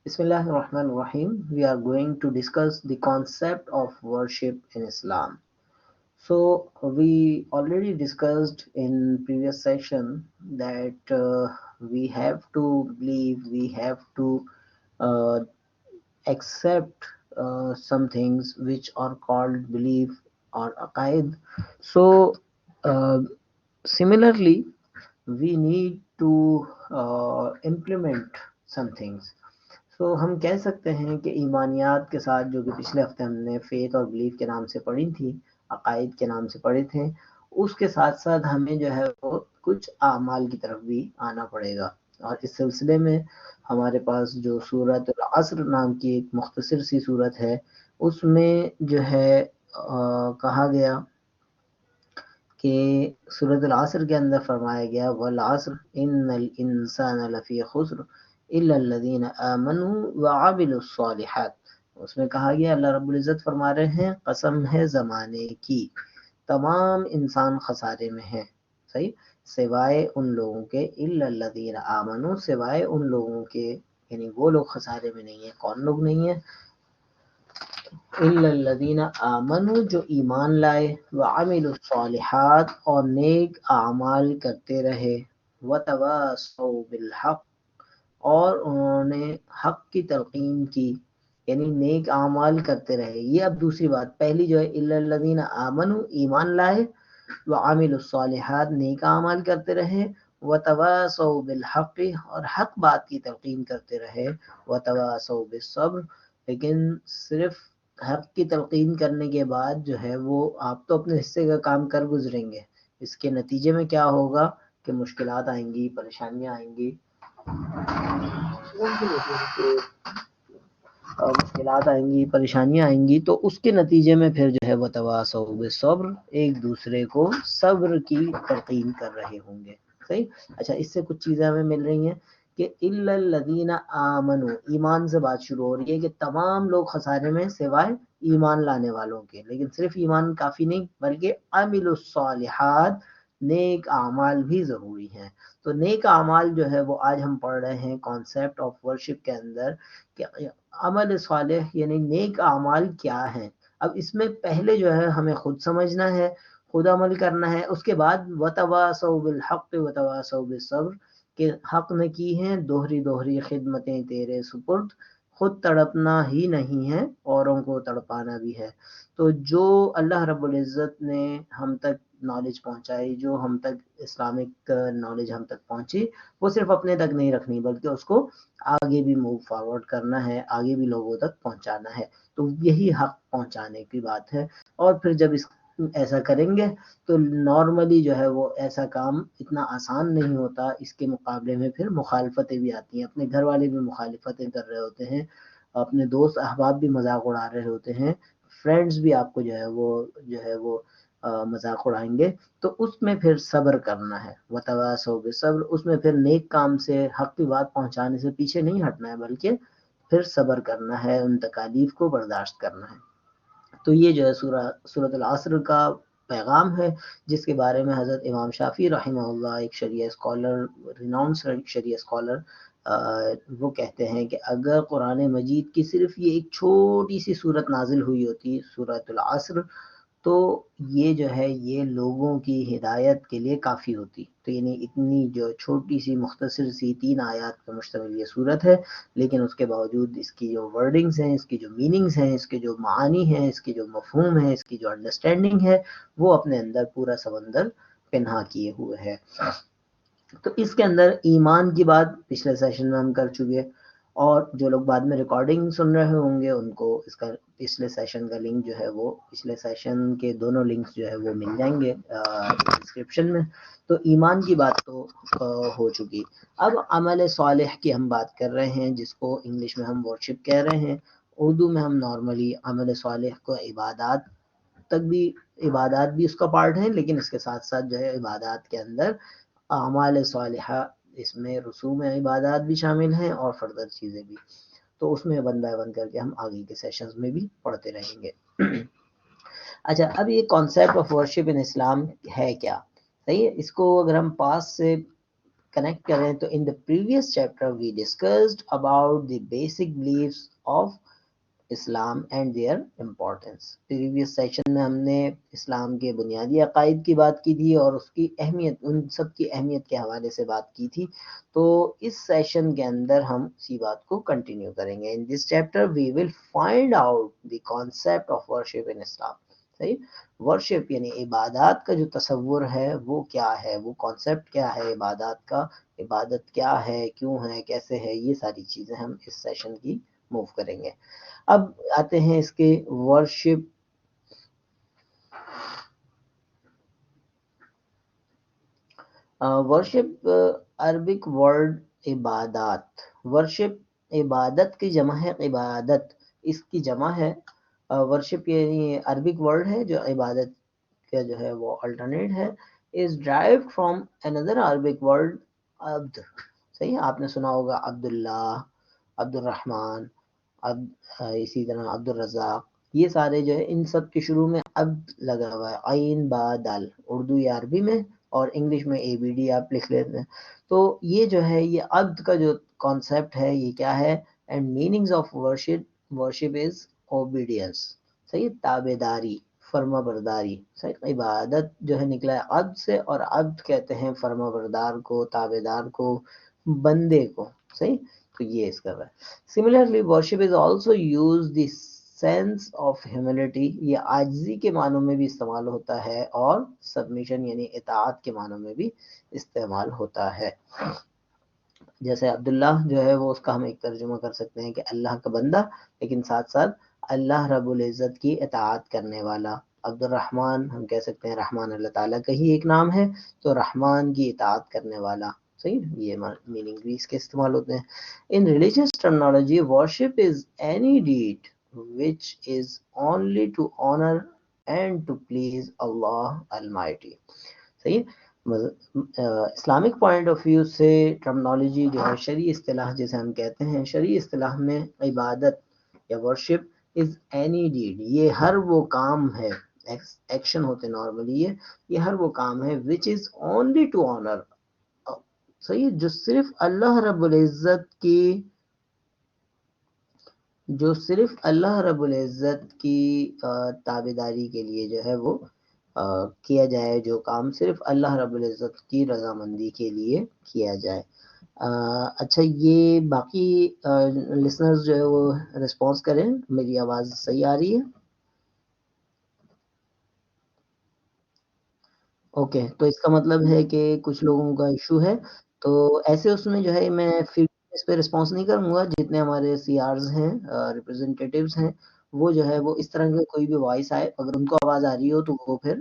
Bismillah ar-Rahman ar-Rahim. We are going to discuss the concept of worship in Islam. So we already discussed in previous session that we have to believe, we have to uh, accept some things which are called belief or aqaid. So uh, similarly, we need to implement some things. سو ہم کہہ سکتے ہیں کہ ایمانیات کے ساتھ جو کہ پچھلے ہفتے ہم نے فیتھ اور بلیف کے نام سے پڑھی تھی، عقائد کے نام سے پڑھے تھے، اس کے ساتھ ساتھ ہمیں جو ہے وہ کچھ اعمال کی طرف بھی آنا پڑے گا. اور اس سلسلے میں ہمارے پاس جو سورۃ العصر نام کی ایک مختصر سی صورت ہے، اس میں جو ہے کہا گیا کہ سورۃ العصر کے اندر فرمایا گیا والعصر ان الانسان لفی خسر الا الذین آمنوا وعملوا الصالحات. اس میں کہا گیا، اللہ رب العزت فرما رہے ہیں قسم ہے زمانے کی، تمام انسان خسارے میں ہیں، صحیح، سوائے ان لوگوں کے، الا الذین آمنوا، سوائے ان لوگوں کے، یعنی وہ لوگ خسارے میں نہیں ہیں. کون لوگ نہیں ہیں؟ الا الذین آمنوا، جو ایمان لائے، وعملوا الصالحات، اور نیک اعمال کرتے رہے، وتواصوا بالحق، اور انہوں نے حق کی تلقین کی، یعنی نیک اعمال کرتے رہے. یہ اب دوسری بات، پہلی جو ہے الا الذین آمنوا، ایمان لائے، وعملوا الصالحات، نیک اعمال کرتے رہے، وتواصوا بالحق، اور حق بات کی تلقین کرتے رہے، وتواصوا بالصبر. لیکن صرف حق کی تلقین کرنے کے بعد جو ہے وہ آپ تو اپنے حصے کا کام کر گزریں گے، اس کے نتیجے میں کیا ہوگا کہ مشکلات آئیں گی، پریشانیاں آئیں گی، مشکلات آئیں گی، پریشانیاں آئیں گی، تو اس کے نتیجے میں پھر جو ہے وہ تواصوا بالصبر، ایک دوسرے کو صبر کی تلقین کر رہے ہوں گے. صحیح. اچھا، اس سے کچھ چیزیں ہمیں مل رہی ہیں کہ الا الذین آمنوا، ایمان سے بات شروع ہو رہی ہے کہ تمام لوگ خسارے میں سوائے ایمان لانے والوں کے. لیکن صرف ایمان کافی نہیں، بلکہ عملوا الصالحات، نیک اعمال بھی ضروری ہیں. تو نیک اعمال جو ہے وہ آج ہم پڑھ رہے ہیں کانسیپٹ آف ورشپ کے اندر کہ عمل صالح یعنی نیک اعمال کیا ہیں. اب اس میں پہلے جو ہے ہمیں خود سمجھنا ہے، خود عمل کرنا ہے. اس کے بعد وتواصوا بالحق وتواصوا بالصبر، کہ حق نے کی ہیں دوہری دوہری خدمتیں تیرے سپرد، خود تڑپنا ہی نہیں ہے اوروں کو تڑپانا بھی ہے. تو جو اللہ رب العزت نے ہم تک نالج پہنچائی، جو ہم تک اسلامک نالج ہم تک پہنچی، وہ صرف اپنے تک نہیں رکھنی بلکہ اس کو آگے بھی موو فارورڈ کرنا ہے، آگے بھی لوگوں تک پہنچانا ہے. تو یہی حق پہنچانے کی بات ہے. اور پھر جب ایسا کریں گے تو نارملی جو ہے وہ ایسا کام اتنا آسان نہیں ہوتا. اس کے مقابلے میں پھر مخالفتیں بھی آتی ہیں، اپنے گھر والے بھی مخالفتیں کر رہے ہوتے ہیں، اپنے دوست احباب بھی مذاق اڑا رہے ہوتے ہیں، فرینڈز بھی آپ کو جو ہے وہ مذاق اڑائیں گے. تو اس میں پھر صبر کرنا ہے، وتواصوا بالصبر، اس میں پھر نیک کام سے، حق کی بات پہنچانے سے پیچھے نہیں ہٹنا ہے، بلکہ پھر صبر کرنا ہے، ان تکالیف کو برداشت کرنا ہے. تو یہ جو ہے سورۃ العصر کا پیغام ہے، جس کے بارے میں حضرت امام شافعی رحمہ اللہ، ایک شریعہ اسکالر، ریناؤنڈ شریعہ اسکالر، وہ کہتے ہیں کہ اگر قرآن مجید کی صرف یہ ایک چھوٹی سی صورت نازل ہوئی ہوتی، سورۃ العصر، تو یہ جو ہے یہ لوگوں کی ہدایت کے لیے کافی ہوتی. تو یعنی اتنی جو چھوٹی سی مختصر سی 3 آیات پر مشتمل یہ صورت ہے، لیکن اس کے باوجود اس کی جو ورڈنگز ہیں، اس کی جو میننگز ہیں، اس کے جو معانی ہیں، اس کی جو مفہوم ہے، اس کی جو انڈرسٹینڈنگ ہے، وہ اپنے اندر پورا سمندر پنہا کیے ہوئے ہے. تو اس کے اندر ایمان کی بات پچھلے سیشن میں ہم کر چکے، اور جو لوگ بعد میں ریکارڈنگ سن رہے ہوں گے ان کو اس کا پچھلے سیشن کا لنک جو ہے وہ، پچھلے سیشن کے دونوں لنکس جو ہے وہ مل جائیں گے ڈسکرپشن میں. تو ایمان کی بات تو ہو چکی. اب عمل صالح کی ہم بات کر رہے ہیں، جس کو انگلش میں ہم ورشپ کہہ رہے ہیں، اردو میں ہم نارملی عمل صالح کو عبادات تک بھی، عبادات بھی اس کا پارٹ ہے، لیکن اس کے ساتھ ساتھ جو ہے عبادات کے اندر اعمال صالحہ، اس میں رسوم عبادات بھی شامل ہیں اور فردر چیزیں بھی. تو اس میں ون بائی ون کر کے ہم آگے کے سیشنز میں بھی پڑھتے رہیں گے. اچھا، اب یہ کانسیپٹ آف ورشپ ان اسلام ہے کیا؟ صحیح ہے. اس کو اگر ہم پاس سے کنیکٹ کریں تو in the previous chapter we discussed about the basic beliefs of Islam and their importance. Previous session میں ہم نے اسلام کے بنیادی عقائد کی بات کی تھی اور اس کی اہمیت، ان سب کی اہمیت کے حوالے سے بات کی تھی. تو اس سیشن کے اندر ہم اسی بات کو کنٹینیو کریں گے. In this chapter we will find out the concept of worship in Islam. صحیح، ورشپ یعنی عبادات کا جو تصور ہے وہ کیا ہے، وہ کانسیپٹ کیا ہے عبادات کا، عبادت کیا ہے، کیوں ہے، کیسے ہے، یہ ساری چیزیں ہم اس سیشن کی موو کریں گے. اب آتے ہیں اس کے ورشپ. ورشپ عربک ورڈ عبادات. ورشپ عبادت کی جمع ہے، عبادت اس کی جمع ہے. ورشپ یعنی عربک ورڈ ہے جو عبادت کا جو ہے وہ الٹرنیٹ ہے. is derived from another Arabic word عبد. صحیح، آپ نے سنا ہوگا عبداللہ، عبد الرحمن، اسی طرح عبد الرزاق. یہ سارے جو ہے ان سب کے شروع میں عبد لگا ہوا ہے، عین با دال، اردو یا عربی میں، اور انگلش میں اے بی ڈی آپ لکھ لیتے ہیں. تو یہ جو ہے یہ عبد کا جو کانسیپٹ ہے یہ کیا ہے. And meanings of worship is obedience. صحیح، تابع داری، فرما برداری. صحیح، عبادت جو ہے نکلا ہے عبد سے، اور عبد کہتے ہیں فرما بردار کو، تابع دار کو، بندے کو. صحیح، تو یہ اس کا ہے. Similarly worship is also use the sense of humility. یہ عاجزی کے معنوں میں بھی استعمال ہوتا ہے، اور سبمیشن یعنی اطاعت کے معنوں میں بھی استعمال ہوتا ہے. جیسے عبداللہ جو ہے وہ اس کا ہم ایک ترجمہ کر سکتے ہیں کہ اللہ کا بندہ، لیکن ساتھ ساتھ اللہ رب العزت کی اطاعت کرنے والا. عبد الرحمن ہم کہہ سکتے ہیں رحمان اللہ تعالیٰ کا ہی ایک نام ہے، تو رحمان کی اطاعت کرنے والا. صحیح، یہ میننگ بھی اس کے استعمال ہوتے ہیں. In religious terminology, worship is any deed which is only to honor and to please Allah Almighty. صحیح، اسلامک پوائنٹ آف ویو سے ٹرمنالوجی جو ہے شرعی اصطلاح جیسے ہم کہتے ہیں، شرعی اصطلاح میں عبادت یا ورشپ از اینی ڈیڈ، یہ ہر وہ کام ہے، ایکشن ہوتے نارملی یہ ہر وہ کام ہے which is only to honor. صحیح، جو صرف اللہ رب العزت کی تابعداری کے لیے جو ہے وہ کیا جائے، جو کام صرف اللہ رب العزت کی رضامندی کے لیے کیا جائے. اچھا، یہ باقی لسنرز جو ہے وہ ریسپانس کریں. میری آواز صحیح آ رہی ہے؟ اوکے، تو اس کا مطلب ہے کہ کچھ لوگوں کا ایشو ہے. تو ایسے اس میں جو ہے میں اس پہ رسپانس نہیں کروں گا. جتنے ہمارے سی آرز ہیں، ریپرزنٹیٹیوز ہیں، وہ جو ہے وہ اس طرح کے کوئی بھی وائس آئے اگر ان کو آواز آ رہی ہو تو وہ پھر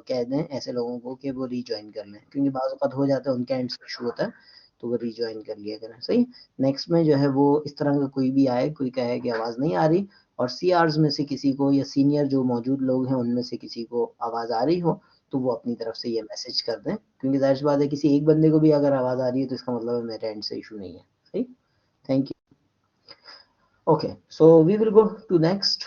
کہہ دیں ایسے لوگوں کو کہ وہ ری جوائن کر لیں، کیونکہ بعض اوقات ہو جاتا ہے ان کا اینڈ سے ایشو ہوتا ہے، تو وہ ری جوائن کر لیا کریں. صحیح، نیکسٹ میں جو ہے وہ اس طرح کا کوئی بھی آئے، کوئی کہے کہ آواز نہیں آ رہی، اور سی آرز میں سے کسی کو یا سینئر جو موجود لوگ ہیں ان میں سے کسی کو آواز آ رہی ہو تو وہ اپنی طرف سے یہ میسج کر دیں، کیونکہ ظاہر سی بات ہے کسی ایک بندے کو بھی اگر آواز آ رہی ہے تو اس کا مطلب ہے میرے اینڈ سے ایشو نہیں ہے. صحیح، thank you. Okay, so we will go to next.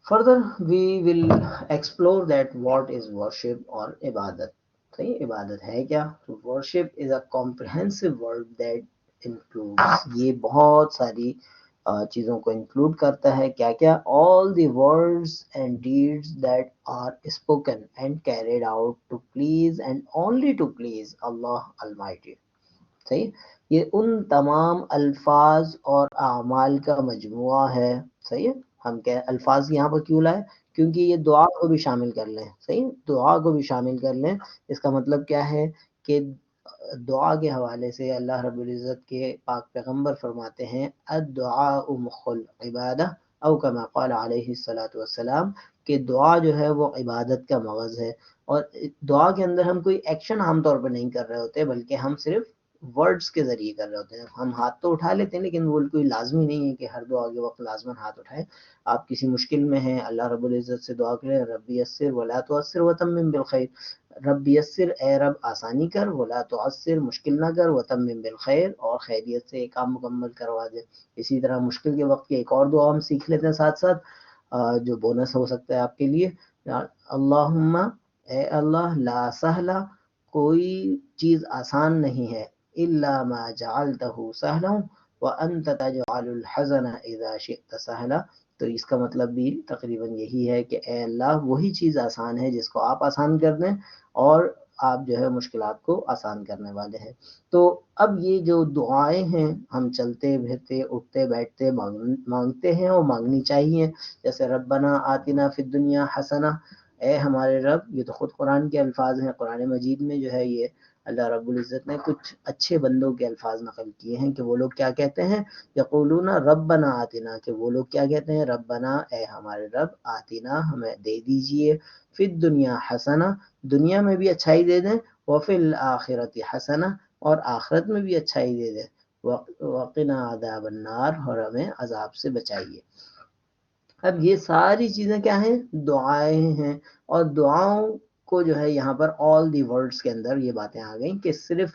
Further, we will explore that what is worship or عبادت. صحیح، عبادت ہے کیا؟ تو worship is a comprehensive word that includes، یہ بہت ساری چیزوں کو انکلوڈ کرتا ہے. کیا کیا؟ all the words and deeds that are spoken and carried out to please and only to please Allah Almighty. صحیح، یہ ان تمام الفاظ اور اعمال کا مجموعہ ہے. صحیح ہے، ہم کیا الفاظ یہاں پر کیوں لائے؟ کیونکہ یہ دعا کو بھی شامل کر لیں. صحیح، دعا کو بھی شامل کر لیں. اس کا مطلب کیا ہے کہ دعا کے حوالے سے اللہ رب العزت کے پاک پیغمبر فرماتے ہیں الدعاء مخ العبادہ او کما قال علیہ الصلوۃ والسلام، کہ دعا جو ہے وہ عبادت کا مغز ہے. اور دعا کے اندر ہم کوئی ایکشن عام طور پر نہیں کر رہے ہوتے، بلکہ ہم صرف ورڈز کے ذریعے کر رہے ہوتے ہیں. ہم ہاتھ تو اٹھا لیتے ہیں لیکن وہ کوئی لازمی نہیں ہے کہ ہر دعا کے وقت لازماً ہاتھ اٹھائیں. آپ کسی مشکل میں ہیں، اللہ رب العزت سے دعا کریں رب یسر ولا تعسر وتمم بالخیر. رب یسر، اے رب آسانی کر، ولا تعسر مشکل نہ کر، وتمم بالخیر اور خیریت سے ایک کام مکمل کروا دے. اسی طرح مشکل کے وقت کی ایک اور دعا ہم سیکھ لیتے ہیں ساتھ ساتھ، جو بونس ہو سکتا ہے آپ کے لیے. اللہم اے اللہ، لا سہلا کوئی چیز آسان نہیں ہے، الا ما جعلتہ سہلا وانت تجعل الحزن اذا شئت سہلا. تو اس کا مطلب بھی تقریباً یہی ہے کہ اے اللہ وہی چیز آسان ہے جس کو آپ آسان کر دیں، اور آپ جو ہے مشکلات کو آسان کرنے والے ہیں. تو اب یہ جو دعائیں ہیں ہم چلتے پھرتے اٹھتے بیٹھتے مانگتے ہیں اور مانگنی چاہیے، جیسے ربنا آتنا فی الدنیا حسنہ، اے ہمارے رب، یہ تو خود قرآن کے الفاظ ہیں، قرآن مجید میں جو ہے یہ اللہ رب العزت نے کچھ اچھے بندوں کے الفاظ نقل کیے ہیں کہ وہ لوگ کیا کہتے ہیں، یقولون ربنا آتنا، کہ وہ لوگ کیا کہتے ہیں، ربنا اے ہمارے رب، آتنا ہمیں دے دیجئے، فی الدنیا حسنہ دنیا میں بھی اچھائی دے دیں، وفی الآخرۃ حسنہ اور آخرت میں بھی اچھائی دے دیں، وقنا عذاب النار اور ہمیں عذاب سے بچائیے. اب یہ ساری چیزیں کیا ہیں، دعائیں ہیں، اور دعاؤں کو جو ہے یہاں پر آل دی ورڈز کے اندر یہ باتیں آ گئیں کہ صرف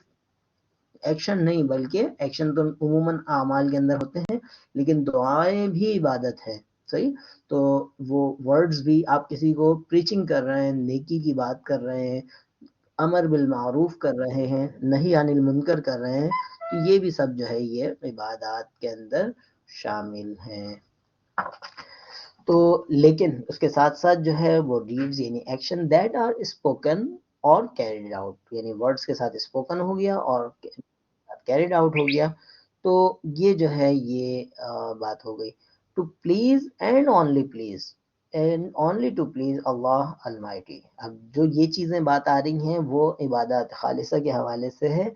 ایکشن نہیں، بلکہ ایکشن تو عموماً اعمال کے اندر ہوتے ہیں، لیکن دعائیں بھی عبادت ہے. صحیح، تو وہ ورڈز بھی، آپ کسی کو پریچنگ کر رہے ہیں، نیکی کی بات کر رہے ہیں، امر بالمعروف کر رہے ہیں، نہی عن المنکر کر رہے ہیں، تو یہ بھی سب جو ہے یہ عبادات کے اندر شامل ہیں. تو لیکن اس کے ساتھ ساتھ جو ہے وہ ڈیڈز یعنی ایکشن دیٹ آر اسپوکن اور کیریڈ آؤٹ، یعنی ورڈز کے ساتھ اسپوکن ہو گیا اور کیریڈ آؤٹ ہو گیا. تو یہ جو ہے یہ بات ہو گئی. To please and only please, and only to please Allah almighty. اب جو یہ چیزیں بات آ رہی ہیں وہ عبادات خالصہ کے حوالے سے ہے،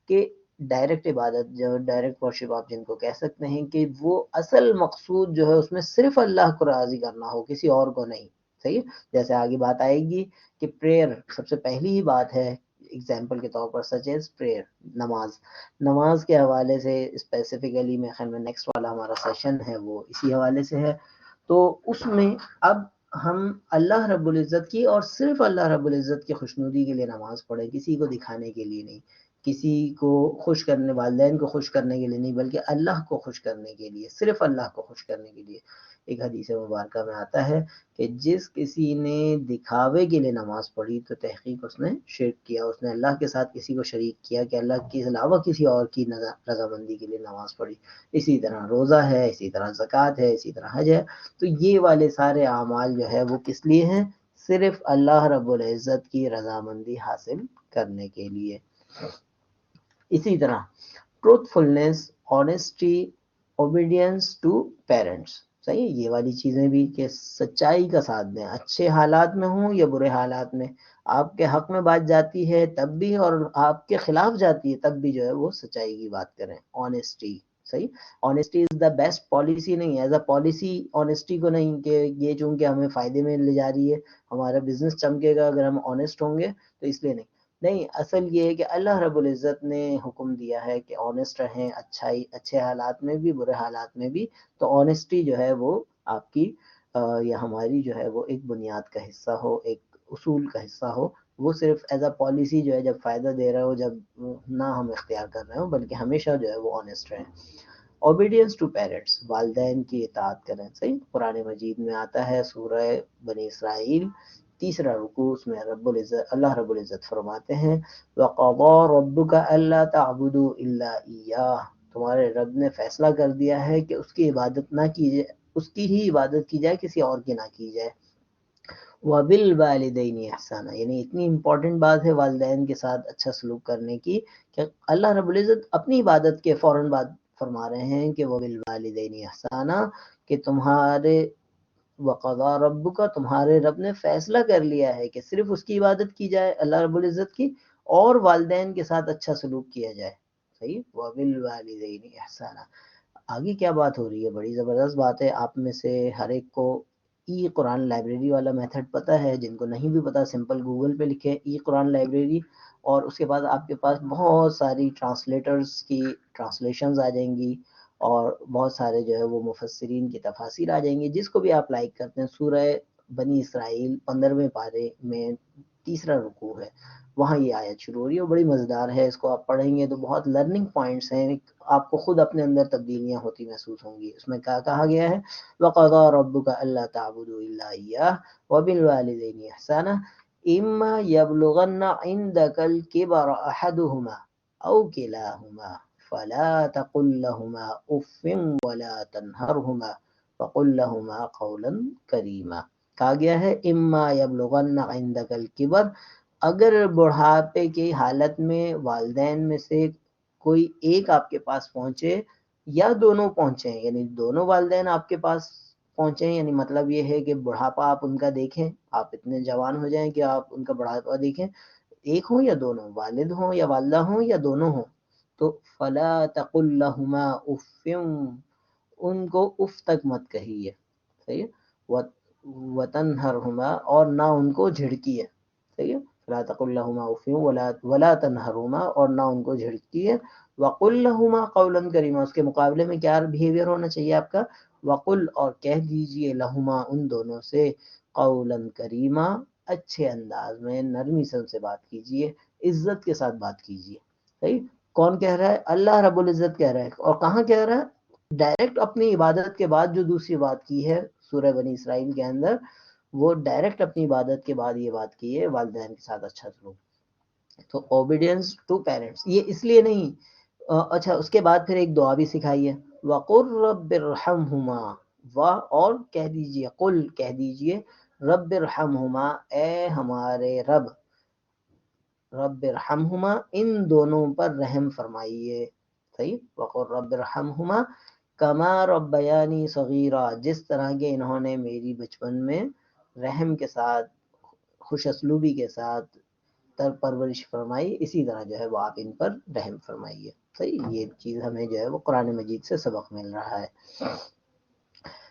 کہ ڈائریکٹ عبادت جو ڈائریکٹ ورشپ آپ جن کو کہہ سکتے ہیں، کہ وہ اصل مقصود جو ہے اس میں صرف اللہ کو راضی کرنا ہو، کسی اور کو نہیں. صحیح، جیسے آگے بات آئے گی کہ پریئر سب سے پہلی ہی بات ہے ایگزامپل کے طور پر، سچ ایز پریئر، نماز کے حوالے سے اسپیسیفکلی میں خیال میں نیکسٹ والا ہمارا سیشن ہے وہ اسی حوالے سے ہے. تو اس میں اب ہم اللہ رب العزت کی اور صرف اللہ رب العزت کی خوشنودی کے لیے نماز پڑھیں، کسی کو دکھانے کے لیے نہیں، کسی کو خوش کرنے، والدین کو خوش کرنے کے لیے نہیں، بلکہ اللہ کو خوش کرنے کے لیے، صرف اللہ کو خوش کرنے کے لیے. ایک حدیث مبارکہ میں آتا ہے کہ جس کسی نے دکھاوے کے لیے نماز پڑھی تو تحقیق اس نے شرک کیا، اس نے اللہ کے ساتھ کسی کو شریک کیا کہ اللہ کے علاوہ کسی اور کی رضامندی کے لیے نماز پڑھی. اسی طرح روزہ ہے، اسی طرح زکوٰۃ ہے، اسی طرح حج ہے. تو یہ والے سارے اعمال جو ہے وہ کس لیے ہیں، صرف اللہ رب العزت کی رضامندی حاصل کرنے کے لیے. اسی طرح truthfulness, honesty, obedience to parents. صحیح، یہ والی چیزیں بھی کہ سچائی کا ساتھ دیں، اچھے حالات میں ہوں یا برے حالات میں، آپ کے حق میں بات جاتی ہے تب بھی اور آپ کے خلاف جاتی ہے تب بھی جو ہے وہ سچائی کی بات کریں. آنیسٹی، صحیح، honesty is the best policy نہیں، ایز اے پالیسی آنیسٹی کو نہیں کہ یہ چونکہ ہمیں فائدے میں لے جا رہی ہے، ہمارا بزنس چمکے گا اگر ہم آنیسٹ ہوں گے، تو اس لیے نہیں. اصل یہ ہے کہ اللہ رب العزت نے حکم دیا ہے کہ آنیسٹ رہیں، اچھے حالات میں بھی برے حالات میں بھی. تو آنیسٹی جو ہے وہ آپ کی یا ہماری جو ہے وہ ایک بنیاد کا حصہ ہو، ایک اصول کا حصہ ہو. وہ صرف ایز اے پالیسی جو ہے جب فائدہ دے رہا ہو، جب نہ ہم اختیار کر رہے ہوں، بلکہ ہمیشہ جو ہے وہ آنیسٹ رہیں. اوبیڈینس ٹو پیرنٹس، والدین کی اطاعت کریں. صحیح، قرآن مجید میں آتا ہے سورہ بنی اسرائیل تیسرا رکوع، اس میں اللہ رب العزت فرماتے ہیں وَقَضَى رَبُّكَ أَلَّا تَعْبُدُوا إِلَّا إِيَّاهُ، تمہارے رب نے فیصلہ کر دیا ہے کہ اس کی عبادت نہ کی جائے، اس کی ہی عبادت کی جائے، کسی اور کی نہ کی جائے. وَبِالْوَالِدَيْنِ إِحْسَانًا، یعنی اتنی امپورٹنٹ بات ہے والدین کے ساتھ اچھا سلوک کرنے کی کہ اللہ رب العزت اپنی عبادت کے فوراً بعد فرما رہے ہیں کہ وَبِالْوَالِدَيْنِ إِحْسَانًا، کہ تمہارے وَقَضَى رَبُّكَ، تمہارے رب نے فیصلہ کر لیا ہے کہ صرف اس کی عبادت کی جائے اللہ رب العزت کی، اور والدین کے ساتھ اچھا سلوک کیا جائے. صحیح، وَبِالْوَالِدَيْنِ إِحْسَانًا. آگے کیا بات ہو رہی ہے، بڑی زبردست بات ہے. آپ میں سے ہر ایک کو ای قرآن لائبریری والا میتھڈ پتہ ہے، جن کو نہیں بھی پتہ سمپل گوگل پہ لکھیں ای قرآن لائبریری، اور اس کے بعد آپ کے پاس بہت ساری ٹرانسلیٹرز کی ٹرانسلیشنز آ جائیں گی، اور بہت سارے جو ہے وہ مفسرین کی تفاسیر آ جائیں گی. جس کو بھی آپ لائک کرتے ہیں، سورہ بنی اسرائیل 15ویں پارے میں تیسرا رکوع ہے، وہاں یہ آیت شروع ہو رہی ہے، بڑی مزیدار ہے، اس کو آپ پڑھیں گے تو بہت لرننگ پوائنٹس ہیں، آپ کو خود اپنے اندر تبدیلیاں ہوتی محسوس ہوں گی۔ اس میں کیا کہا گیا ہے؟ وَقَضَىٰ رَبُّكَ أَلَّا تَعْبُدُوا إِلَّا إِيَّاهُ وَبِالْوَالِدَيْنِ إِحْسَانًا إِمَّا يَبْلُغَنَّ عِندَكَ الْكِبَرَ أَحَدُهُمَا أَوْ كِلَاهُمَا فَلَا تَقُل لَّهُمَا أُفٍّ وَلَا تَنْهَرْهُمَا وَقُل لَّهُمَا قَوْلًا كَرِيمًا۔ کہا گیا ہے اما یبلغن عندک الکبر، اگر بڑھاپے کی حالت میں والدین میں سے کوئی ایک آپ کے پاس پہنچے یا دونوں پہنچیں، یعنی دونوں والدین آپ کے پاس پہنچیں، یعنی مطلب یہ ہے کہ بڑھاپا آپ ان کا دیکھیں، آپ اتنے جوان ہو جائیں کہ آپ ان کا بڑھاپا دیکھیں، ایک ہوں یا دونوں، والد ہوں یا والدہ ہوں یا دونوں ہوں، تو فلا تقل لہما اف، ان کو اف تک مت کہیے، صحیح ہے، وتنہرہما، اور نہ ان کو جھڑکیے، صحیح ہے، فلا تقل لہما اف ولا تنہرہما، اور نہ ان کو جھڑکیے، وقل لہما قولا کریما، اس کے مقابلے میں کیا بیہیویئر ہونا چاہیے آپ کا؟ وقل، اور کہہ دیجئے، لہما، ان دونوں سے، قولا کریما، اچھے انداز میں، نرمی سے ان سے بات کیجئے، عزت کے ساتھ بات کیجئے، صحیح۔ کون کہہ رہا ہے؟ اللہ رب العزت کہہ رہا ہے، اور کہاں کہہ رہا ہے؟ ڈائریکٹ اپنی عبادت کے بعد جو دوسری بات کی ہے سورہ بنی اسرائیل کے اندر، وہ ڈائریکٹ اپنی عبادت کے بعد یہ بات کی ہے والدین کے ساتھ اچھا سلوک، تو اوبیڈینس ٹو پیرنٹس، یہ اس لیے نہیں، اچھا اس کے بعد پھر ایک دعا بھی سکھائی ہے، وَقُلْ رَبِّ ارْحَمْهُمَا، اور کہہ دیجئے، قل کہہ دیجئے، رب ارحمہما، اے ہمارے رب، رب ارحمہما، ان دونوں پر رحم فرمائیے، صحیح، وَقُلْ رَبِّ ارْحَمْهُمَا کما ربیانی صغیرا، جس طرح کہ انہوں نے میری بچپن میں رحم کے ساتھ، خوش اسلوبی کے ساتھ پرورش فرمائی، اسی طرح جو ہے وہ آپ ان پر رحم فرمائیے، صحیح۔ یہ چیز ہمیں جو ہے وہ قرآن مجید سے سبق مل رہا ہے۔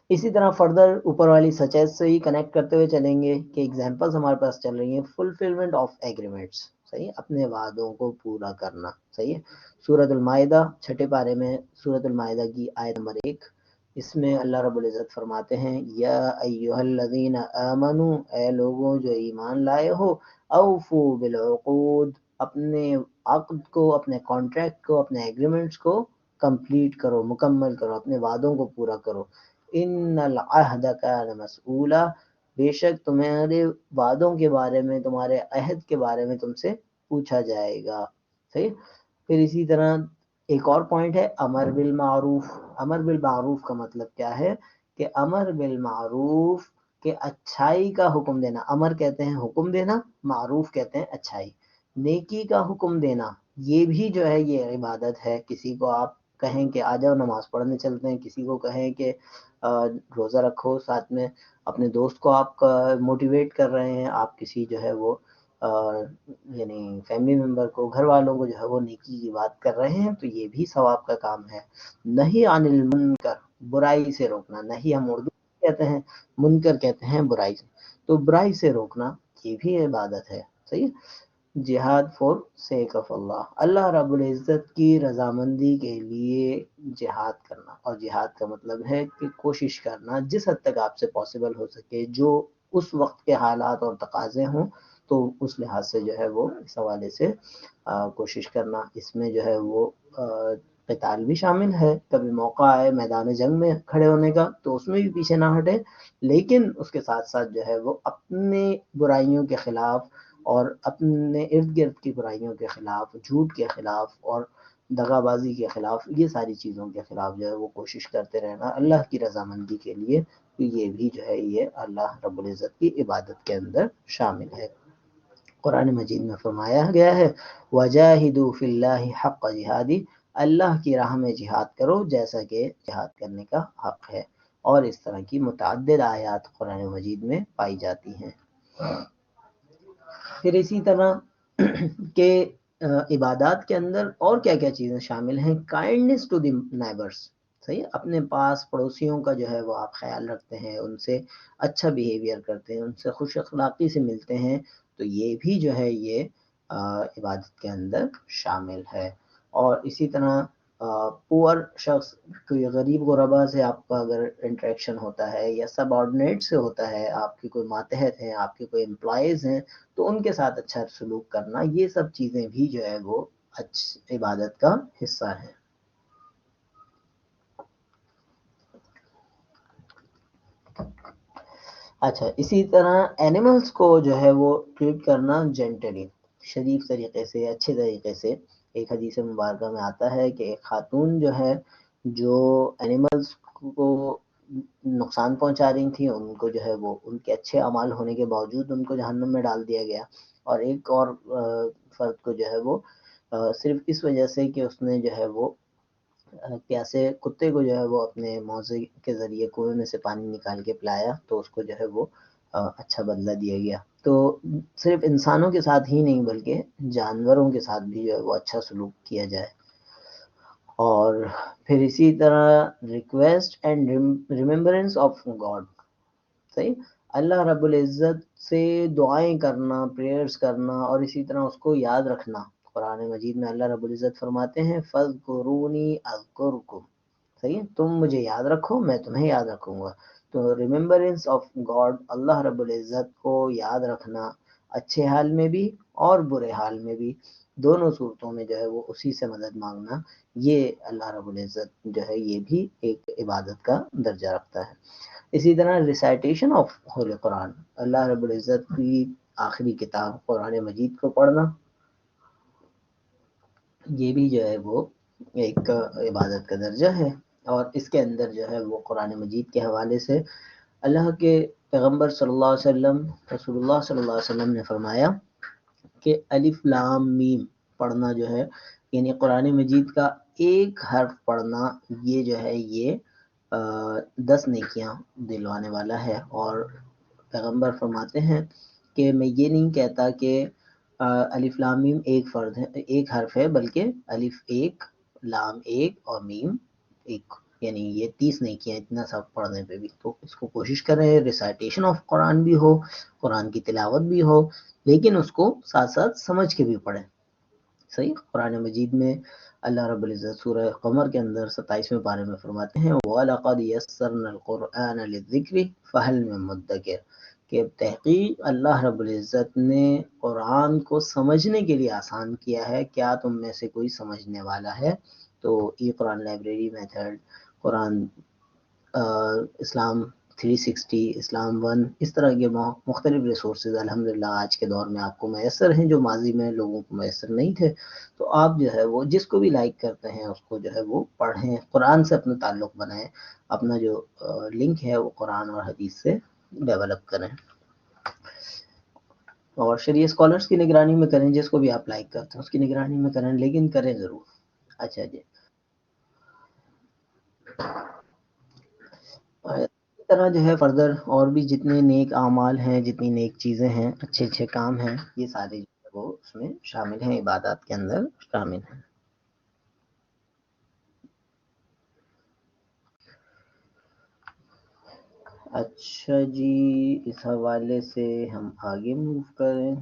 اسی طرح فردر اوپر والی سچیت سے ہی کنیکٹ کرتے ہوئے چلیں گے کہ ایگزامپلز ہمارے پاس چل رہی ہیں، فلفلمنٹ آف ایگریمنٹس، صحیح، اپنے وعدوں کو پورا کرنا، صحیح ہے۔ سورۃ المائدہ 6 پارے میں، سورۃ المائدہ کی آیت نمبر 1، اس میں اللہ رب العزت فرماتے ہیں، یا ایھا الذین آمنوا، اے لوگوں جو ایمان لائے ہو، اوفوا بالعقود، اپنے عقد کو، اپنے کانٹریکٹ کو، اپنے ایگریمنٹس کو کمپلیٹ کرو، مکمل کرو، اپنے وعدوں کو پورا کرو، ان العہد کان مسئولا، بے شک تمہارے وعدوں کے بارے میں، تمہارے عہد کے بارے میں تم سے پوچھا جائے گا، صحیح۔ پھر اسی طرح ایک اور پوائنٹ ہے، امر بالمعروف، امر بالمعروف کا مطلب کیا ہے؟ کہ امر بالمعروف کہ اچھائی کا حکم دینا، امر کہتے ہیں حکم دینا، معروف کہتے ہیں اچھائی، نیکی کا حکم دینا، یہ بھی جو ہے یہ عبادت ہے۔ کسی کو آپ کہیں کہ آ جاؤ نماز پڑھنے چلتے ہیں، کسی کو کہیں کہ روزہ رکھو ساتھ میں، اپنے دوست کو آپ موٹیویٹ کر رہے ہیں، آپ کسی جو ہے وہ یعنی فیملی ممبر کو، گھر والوں کو جو ہے وہ نیکی کی بات کر رہے ہیں، تو یہ بھی ثواب کا کام ہے۔ نہی عن المنکر، برائی سے روکنا، نہی ہم اردو کہتے ہیں، منکر کہتے ہیں برائی سے، تو برائی سے روکنا یہ بھی عبادت ہے، صحیح۔ جہاد فور سیک آف اللہ، اللہ رب العزت کی رضامندی کے لیے جہاد کرنا، اور جہاد کا مطلب ہے کہ کوشش کرنا جس حد تک آپ سے پاسبل ہو سکے، جو اس وقت کے حالات اور تقاضے ہوں تو اس لحاظ سے جو ہے وہ اس حوالے سے کوشش کرنا، اس میں جو ہے وہ قتال بھی شامل ہے، کبھی موقع آئے میدان جنگ میں کھڑے ہونے کا تو اس میں بھی پیچھے نہ ہٹے، لیکن اس کے ساتھ ساتھ جو ہے وہ اپنے برائیوں کے خلاف اور اپنے ارد گرد کی برائیوں کے خلاف، جھوٹ کے خلاف اور دغا بازی کے خلاف، یہ ساری چیزوں کے خلاف جو ہے وہ کوشش کرتے رہنا اللہ کی رضامندی کے لیے، تو یہ بھی جو ہے یہ اللہ رب العزت کی عبادت کے اندر شامل ہے۔ قرآن مجید میں فرمایا گیا ہے، وَجَاهِدُوا فِي اللَّهِ حَقَّ جِهَادِهِ، اللہ کی راہ میں جہاد کرو جیسا کہ جہاد کرنے کا حق ہے، اور اس طرح کی متعدد آیات قرآن مجید میں پائی جاتی ہیں۔ پھر اسی طرح کہ عبادات کے اندر اور کیا کیا چیزیں شامل ہیں، کائنڈنس ٹو دی نیبرس، صحیح، اپنے پاس پڑوسیوں کا جو ہے وہ آپ خیال رکھتے ہیں، ان سے اچھا بیہیویئر کرتے ہیں، ان سے خوش اخلاقی سے ملتے ہیں، تو یہ بھی جو ہے یہ عبادت کے اندر شامل ہے۔ اور اسی طرح پور شخص، کوئی غریب غربا سے آپ کا اگر انٹریکشن ہوتا ہے یا سب آرڈینیٹ سے ہوتا ہے، آپ کے کوئی ماتحت ہیں، آپ کے کوئی امپلائیز ہیں، تو ان کے ساتھ اچھا سلوک کرنا، یہ سب چیزیں بھی جو ہے وہ عبادت کا حصہ ہیں. اچھا، اسی طرح اینیملز کو جو ہے وہ ٹریٹ کرنا جینٹلی، شریف طریقے سے، اچھے طریقے سے. ایک حدیث مبارکہ میں آتا ہے کہ ایک خاتون جو ہے، جو اینیملز کو نقصان پہنچا رہی تھیں، ان کو جو ہے وہ ان کے اچھے اعمال ہونے کے باوجود ان کو جہنم میں ڈال دیا گیا. اور ایک اور فرد کو جو ہے وہ صرف اس وجہ سے کہ اس نے جو ہے وہ پیاسے کتے کو جو ہے وہ اپنے موزے کے ذریعے کنویں میں سے پانی نکال کے پلایا، تو اس کو جو ہے وہ اچھا بدلہ دیا گیا. تو صرف انسانوں کے ساتھ ہی نہیں بلکہ جانوروں کے ساتھ بھی جو ہے وہ اچھا سلوک کیا جائے. اور پھر اسی طرح request and remembrance of God. صحیح، اللہ رب العزت سے دعائیں کرنا، پریئرز کرنا، اور اسی طرح اس کو یاد رکھنا. قرآن مجید میں اللہ رب العزت فرماتے ہیں فَاذْكُرُونِي أَذْكُرْكُمْ. صحیح، تم مجھے یاد رکھو، میں تمہیں یاد رکھوں گا. تو ریممبرنس آف گاڈ، اللہ رب العزت کو یاد رکھنا، اچھے حال میں بھی اور برے حال میں بھی، دونوں صورتوں میں جو ہے وہ اسی سے مدد مانگنا، یہ اللہ رب العزت جو ہے یہ بھی ایک عبادت کا درجہ رکھتا ہے. اسی طرح ریسائٹیشن آف ہولی قرآن، اللہ رب العزت کی آخری کتاب قرآن مجید کو پڑھنا، یہ بھی جو ہے وہ ایک عبادت کا درجہ ہے. اور اس کے اندر جو ہے وہ قرآن مجید کے حوالے سے اللہ کے پیغمبر صلی اللہ علیہ وسلم، رسول اللہ صلی اللہ علیہ وسلم نے فرمایا کہ الف لام میم پڑھنا جو ہے، یعنی قرآن مجید کا ایک حرف پڑھنا، یہ جو ہے یہ 10 نیکیاں دلوانے والا ہے. اور پیغمبر فرماتے ہیں کہ میں یہ نہیں کہتا کہ الف لام میم ایک حرف ہے، بلکہ الف ایک، لام ایک اور میم ایک، یعنی یہ 30 نیکیاں اتنا سب پڑھنے پہ بھی. تو اس کو کوشش کریں ریسائٹیشن آف قرآن بھی ہو، قرآن کی تلاوت بھی ہو، لیکن اس کو ساتھ ساتھ سمجھ کے بھی پڑھیں. صحیح، قرآن مجید میں اللہ رب العزت سورہ قمر کے اندر 27ویں پارے میں فرماتے ہیں وَلَقَدْ يَسَّرْنَا الْقُرْآنَ لِلذِّكْرِ فَهَلْ مِن مُدَّكِرٍ، کہ تحقیق اللہ رب العزت نے قرآن کو سمجھنے کے لیے آسان کیا ہے، کیا تم میں سے کوئی سمجھنے والا ہے. تو ای قرآن لائبریری میتھڈ، قرآن اسلام 360، اسلام 1، اس طرح کے مختلف ریسورسز الحمدللہ آج کے دور میں آپ کو میسر ہیں، جو ماضی میں لوگوں کو میسر نہیں تھے. تو آپ جو ہے وہ جس کو بھی لائک کرتے ہیں اس کو جو ہے وہ پڑھیں، قرآن سے اپنا تعلق بنائیں، اپنا جو لنک ہے وہ قرآن اور حدیث سے ڈیولپ کریں، اور شریع اسکالرس کی نگرانی میں کریں. جس کو بھی آپ لائک کرتے ہیں اس کی نگرانی میں کریں، لیکن کریں ضرور. اچھا جی، اس طرح جو ہے فردر اور بھی جتنے نیک اعمال ہیں، جتنی نیک چیزیں ہیں، اچھے اچھے کام ہیں، یہ سارے جو ہے وہ اس میں شامل ہیں، عبادات کے اندر شامل ہیں. اچھا جی، اس حوالے سے ہم آگے موو کریں.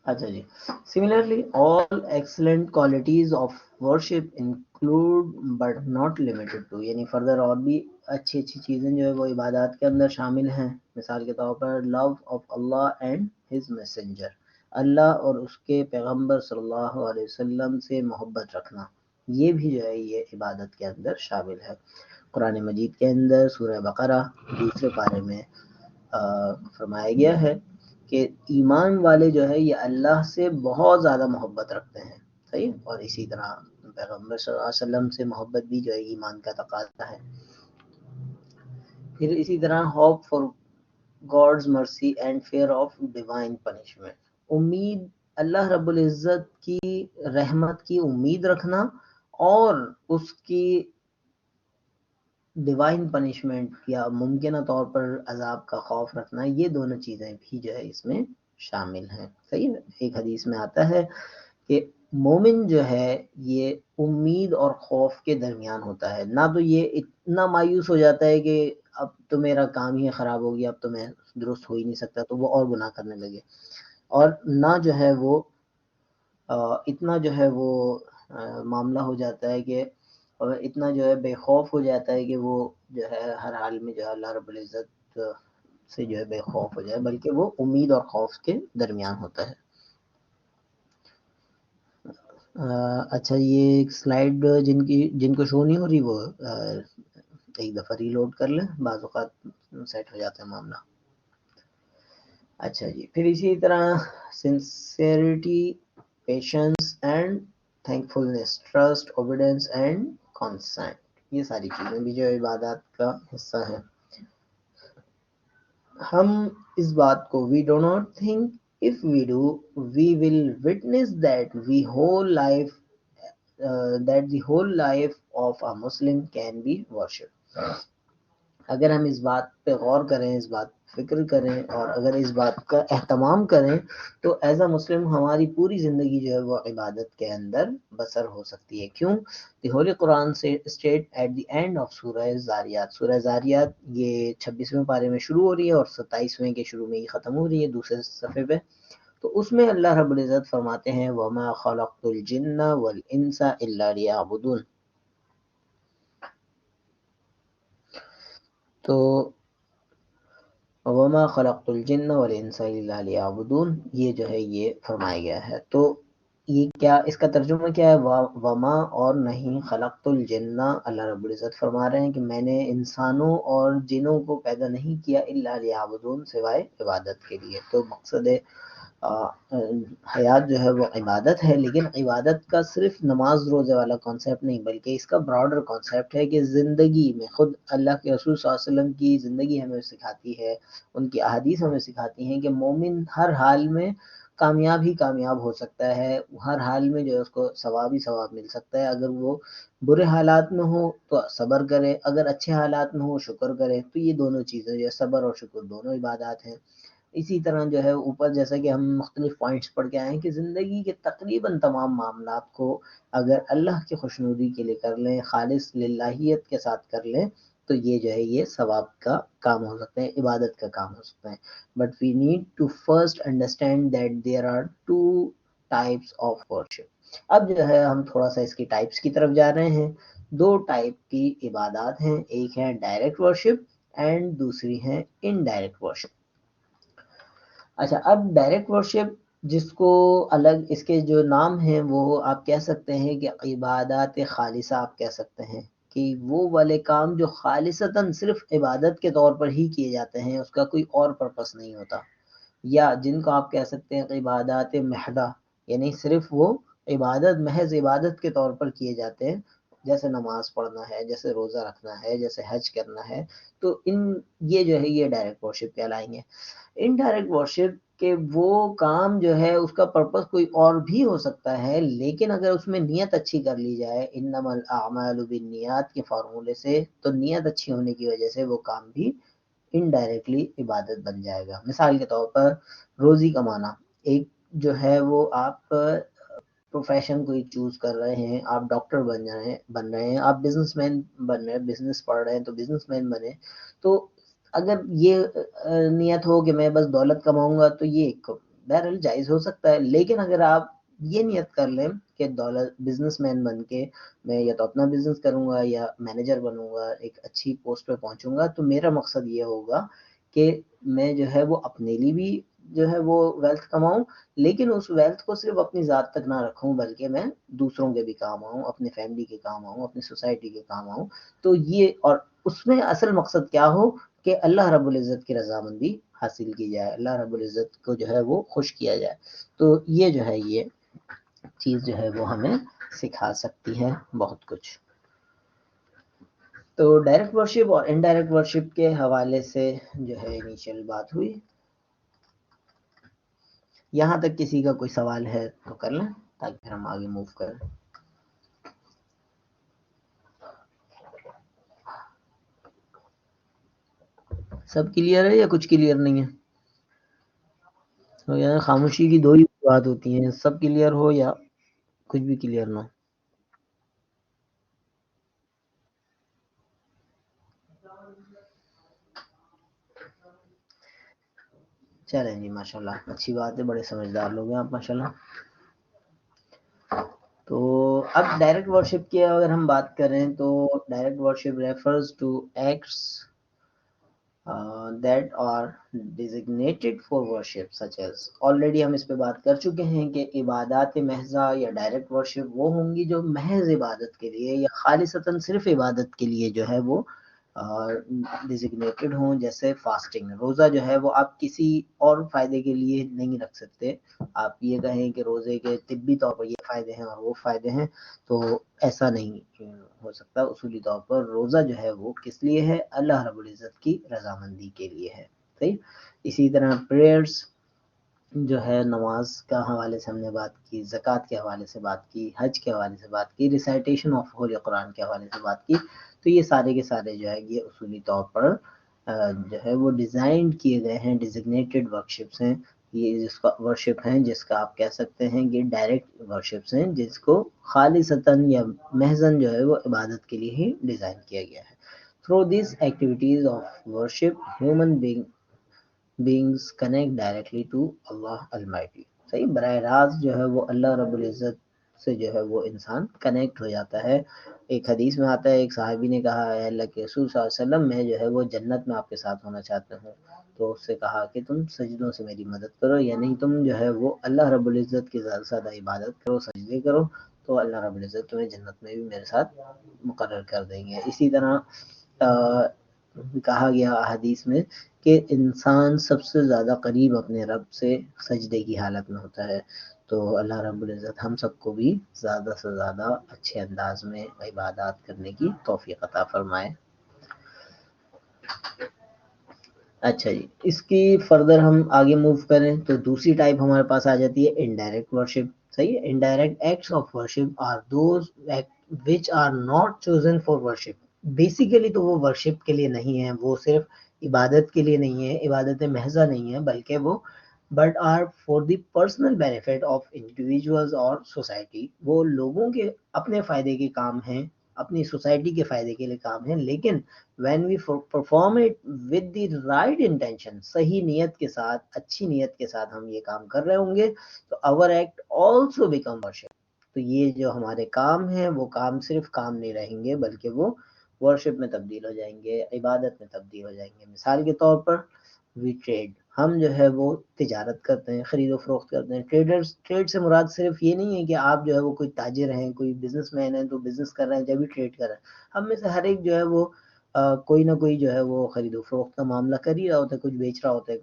اچھا جی، similarly all excellent qualities of worship include but not limited to, یعنی فردر اور بھی اچھی اچھی چیزیں جو ہے وہ عبادات کے اندر شامل ہیں. مثال کے طور پر love of Allah and his messenger, اللہ اور اس کے پیغمبر صلی اللہ علیہ وسلم سے محبت رکھنا، یہ بھی جو ہے یہ عبادت کے اندر شامل ہے. قرآن مجید کے اندر سورہ بقرہ 2 پارے میں فرمایا گیا ہے کہ ایمان والے جو ہے یہ اللہ سے بہت زیادہ محبت رکھتے ہیں. صحیح، اور اسی طرح پیغمبر صلی اللہ علیہ وسلم سے محبت بھی جو ہے ایمان کا تقاضا ہے. پھر اسی طرح hope for God's mercy and fear of divine punishment, امید، اللہ رب العزت کی رحمت کی امید رکھنا اور اس کی ڈیوائن پنشمنٹ یا ممکنہ طور پر عذاب کا خوف رکھنا، یہ دونوں چیزیں بھی جو ہے اس میں شامل ہیں. صحیح، ایک حدیث میں آتا ہے کہ مومن جو ہے یہ امید اور خوف کے درمیان ہوتا ہے، نہ تو یہ اتنا مایوس ہو جاتا ہے کہ اب تو میرا کام ہی خراب ہو گیا، اب تو میں درست ہو ہی نہیں سکتا، تو وہ اور گناہ کرنے لگے، اور نہ جو ہے وہ اتنا جو ہے وہ معاملہ ہو جاتا ہے کہ اتنا جو ہے بے خوف ہو جاتا ہے کہ وہ جو ہے ہر حال میں جو ہے اللہ رب العزت سے جو ہے بے خوف ہو جائے، بلکہ وہ امید اور خوف کے درمیان ہوتا ہے۔ اچھا، یہ ایک سلائیڈ جن کو شو نہیں ہو رہی وہ ایک دفعہ ریلوڈ کر لیں، بعض اوقات سیٹ ہو جاتا ہے معاملہ۔ اچھا جی، پھر اسی طرح sincerity, patience and thankfulness, trust, obedience and consent, یہ ساری چیزیں بھی جو عبادات کا حصہ ہیں۔ ہم اس بات کو we do not think if we do we will witness that the whole life of a Muslim can be worshipped۔ اگر ہم اس بات پہ غور کریں، اس بات فکر کریں اور اگر اس بات کا اہتمام کریں تو ایز اے مسلم ہماری پوری زندگی جو ہے وہ عبادت کے اندر بسر ہو سکتی ہے۔ کیوں؟ دی ہولی قرآن سے state at the end of surah Zariyat, سورہ زاریات یہ 26ویں پارے میں شروع ہو رہی ہے اور 27ویں کے شروع میں ہی ختم ہو رہی ہے، دوسرے صفحے پہ۔ تو اس میں اللہ رب العزت فرماتے ہیں وَمَا خَلَقْتُ الْجِنَّ وَالْإِنسَ إِلَّا لِيَعْبُدُونَ۔ تو وَمَا خَلَقْتُ الْجِنَّ وَالْإِنسَ إِلَّا لِيَعْبُدُونَ، یہ جو ہے یہ فرمایا گیا ہے۔ تو یہ کیا، اس کا ترجمہ کیا ہے؟ وما، اور نہیں، خلقت الجن، اللہ رب العزت فرما رہے ہیں کہ میں نے انسانوں اور جنوں کو پیدا نہیں کیا الا لیعبدون، سوائے عبادت کے لیے۔ تو مقصد حیات جو ہے وہ عبادت ہے، لیکن عبادت کا صرف نماز روزے والا کانسیپٹ نہیں، بلکہ اس کا براڈر کانسیپٹ ہے کہ زندگی میں خود اللہ کے رسول صلی اللہ علیہ وسلم کی زندگی ہمیں سکھاتی ہے، ان کی احادیث ہمیں سکھاتی ہیں کہ مومن ہر حال میں کامیاب ہی کامیاب ہو سکتا ہے، ہر حال میں جو ہے اس کو ثواب ہی ثواب مل سکتا ہے۔ اگر وہ برے حالات میں ہو تو صبر کرے، اگر اچھے حالات میں ہو شکر کرے۔ تو یہ دونوں چیزیں جو ہے صبر اور شکر دونوں عبادات ہیں۔ اسی طرح جو ہے اوپر جیسا کہ ہم مختلف پوائنٹس پڑھ کے آئے ہیں کہ زندگی کے تقریباً تمام معاملات کو اگر اللہ کی خوشنودی کے لیے کر لیں، خالص للہیت کے ساتھ کر لیں، تو یہ جو ہے یہ ثواب کا کام ہو سکتے ہیں، عبادت کا کام ہو سکتے ہیں۔ But we need to first understand that there are two types of worship. اب جو ہے ہم تھوڑا سا اس کی ٹائپس کی طرف جا رہے ہیں۔ دو ٹائپ کی عبادات ہیں، ایک ہے ڈائریکٹ ورشپ اینڈ دوسری ہے انڈائریکٹ ورشپ۔ اچھا، اب ڈائریکٹ ورشپ جس کو الگ اس کے جو نام ہیں وہ آپ کہہ سکتے ہیں کہ عبادات خالصہ، آپ کہہ سکتے ہیں کہ وہ والے کام جو خالصتاً صرف عبادت کے طور پر ہی کیے جاتے ہیں، اس کا کوئی اور پرپس نہیں ہوتا، یا جن کو آپ کہہ سکتے ہیں عبادات محضہ، یعنی صرف وہ عبادت، محض عبادت کے طور پر کیے جاتے ہیں، جیسے نماز پڑھنا ہے، جیسے روزہ رکھنا ہے، جیسے حج کرنا ہے۔ تو یہ جو ہے یہ ڈائریکٹ ورشپ کہلائیں گے۔ انڈائریکٹ ورشپ کہ وہ کام جو ہے اس کا پرپس کوئی اور بھی ہو سکتا ہے، لیکن اگر اس میں نیت اچھی کر لی جائے، انما الاعمال بالنیات کے فارمولے سے، تو نیت اچھی ہونے کی وجہ سے وہ کام بھی انڈائریکٹلی عبادت بن جائے گا۔ مثال کے طور پر روزی کمانا، ایک جو ہے وہ آپ پروفیشن کوئی چوز کر رہے ہیں، آپ ڈاکٹر بن رہے ہیں، آپ بزنس مین بن رہے ہیں، بزنس پڑھ رہے ہیں تو بزنس مین بنے۔ تو اگر یہ نیت ہو کہ میں بس دولت کماؤں گا تو یہ بہرحال جائز ہو سکتا ہے، لیکن اگر آپ یہ نیت کر لیں کہ دولت بزنس مین بن کے میں یا تو اپنا بزنس کروں گا یا مینیجر بنوں گا، ایک اچھی پوسٹ پہ پہنچوں گا، تو میرا مقصد یہ ہوگا کہ میں جو ہے وہ اپنے لیے بھی جو ہے وہ ویلتھ کماؤں، لیکن اس ویلتھ کو صرف اپنی ذات تک نہ رکھوں، بلکہ میں دوسروں کے بھی کام آؤں، اپنے فیملی کے کام آؤں، اپنی سوسائٹی کے کام آؤں۔ تو یہ، اور اس میں اصل مقصد کیا ہو کہ اللہ رب العزت کی رضامندی حاصل کی جائے، اللہ رب العزت کو جو ہے وہ خوش کیا جائے۔ تو یہ جو ہے یہ چیز جو ہے وہ ہمیں سکھا سکتی ہے بہت کچھ۔ تو ڈائریکٹ ورشپ اور انڈائریکٹ ورشپ کے حوالے سے جو ہے انیشیل بات ہوئی۔ یہاں تک کسی کا کوئی سوال ہے تو کر لیں تاکہ پھر ہم آگے موو کریں۔ سب کلیئر ہے یا کچھ کلیئر نہیں ہے؟ تو یہاں خاموشی کی دو ہی بات ہوتی ہیں، سب کلیئر ہو یا کچھ بھی کلیئر نہ ہو۔ چلیں جی ماشاءاللہ اچھی بات ہے, بڑے سمجھدار لوگ ہیں آپ ماشاءاللہ. تو اب ڈائریکٹ ورشپ کی اگر ہم بات کریں تو direct worship refers to acts that are designated for worship such as, already ہم اس پہ بات کر چکے ہیں کہ عبادات محضہ یا ڈائریکٹ ورشپ وہ ہوں گی جو محض عبادت کے لیے یا خالصتاً صرف عبادت کے لیے جو ہے وہ ڈیزگنیٹڈ ہوں. جیسے فاسٹنگ, روزہ جو ہے وہ آپ کسی اور فائدے کے لیے نہیں رکھ سکتے. آپ یہ کہیں کہ روزے کے طبی طور پر یہ فائدے ہیں اور وہ فائدے ہیں, تو ایسا نہیں ہو سکتا. اصولی طور پر روزہ جو ہے وہ کس لیے ہے؟ اللہ رب العزت کی رضامندی کے لیے ہے. صحیح. اسی طرح پریئرز جو ہے, نماز کا حوالے سے ہم نے بات کی, زکوٰۃ کے حوالے سے بات کی, حج کے حوالے سے بات کی, ریسائٹیشن آف ہولی قرآن کے حوالے سے بات کی. تو یہ سارے کے سارے جو ہے یہ اصولی طور پر جو ہے وہ ڈیزائن کیے گئے ہیں, ڈیزگنیٹڈ ورکشپس ہیں. یہ جس کا ورشپ ہیں جس کا آپ کہہ سکتے ہیں کہ ڈائریکٹ ورشپس ہیں, جس کو خالصتاً یا محضاً جو ہے وہ عبادت کے لیے ہی ڈیزائن کیا گیا ہے. Through these activities of worship, human beings connect directly to Allah Almighty. صحیح, براہ راست جو ہے وہ اللہ رب العزت سے جو ہے وہ انسان کنیکٹ ہو جاتا ہے. ایک حدیث میں آتا ہے, ایک صحابی نے کہا اے اللہ کے رسول صلی اللہ علیہ وسلم, میں جو ہے وہ جنت میں آپ کے ساتھ ہونا چاہتا ہوں. تو اس سے کہا کہ تم سجدوں سے میری مدد کرو, یعنی تم جو ہے وہ اللہ رب العزت کی زیادہ سے زیادہ عبادت کرو, سجدے کرو, تو اللہ رب العزت تمہیں جنت میں بھی میرے ساتھ مقرر کر دیں گے. اسی طرح کہا گیا حدیث میں کہ انسان سب سے زیادہ قریب اپنے رب سے سجدے کی حالت میں ہوتا ہے. تو اللہ رب العزت ہم سب کو بھی زیادہ سے زیادہ اچھے انداز میں عبادات کرنے کی توفیق عطا فرمائے. اچھا جی, اس کی فردر ہم آگے موو کریں تو دوسری ٹائپ ہمارے پاس آ جاتی ہے انڈائریکٹ ورشپ. صحیح ہے, indirect acts of worship are those which are not chosen for worship. Basically تو وہ ورشپ کے لیے نہیں ہیں, وہ صرف عبادت کے لیے نہیں ہے, عبادت محضہ نہیں ہے, بلکہ وہ but are for the personal benefit of individuals or society. وہ لوگوں کے اپنے فائدے کے کام ہیں, اپنی سوسائٹی کے فائدے کے لیے کام ہیں, لیکن when we perform it with the right intention, صحیح نیت کے ساتھ, اچھی نیت کے ساتھ ہم یہ کام کر رہے ہوں گے, تو our act also become worship. تو یہ جو ہمارے کام ہیں وہ کام صرف کام نہیں رہیں گے, بلکہ وہ ورشپ میں تبدیل ہو جائیں گے, عبادت میں تبدیل ہو جائیں گے. مثال کے طور پر وی ٹریڈ, ہم جو ہے وہ تجارت کرتے ہیں, خرید و فروخت کرتے ہیں. ٹریڈ سے مراد صرف یہ نہیں ہے کہ آپ جو ہے وہ کوئی تاجر ہیں, کوئی بزنس مین ہیں تو بزنس کر رہے ہیں جب بھی ٹریڈ کر رہے ہیں. ہم میں سے ہر ایک جو ہے وہ کوئی نہ کوئی جو ہے وہ خرید و فروخت کا معاملہ کر ہی رہا ہوتا ہے, کچھ بیچ رہا ہوتا ہے,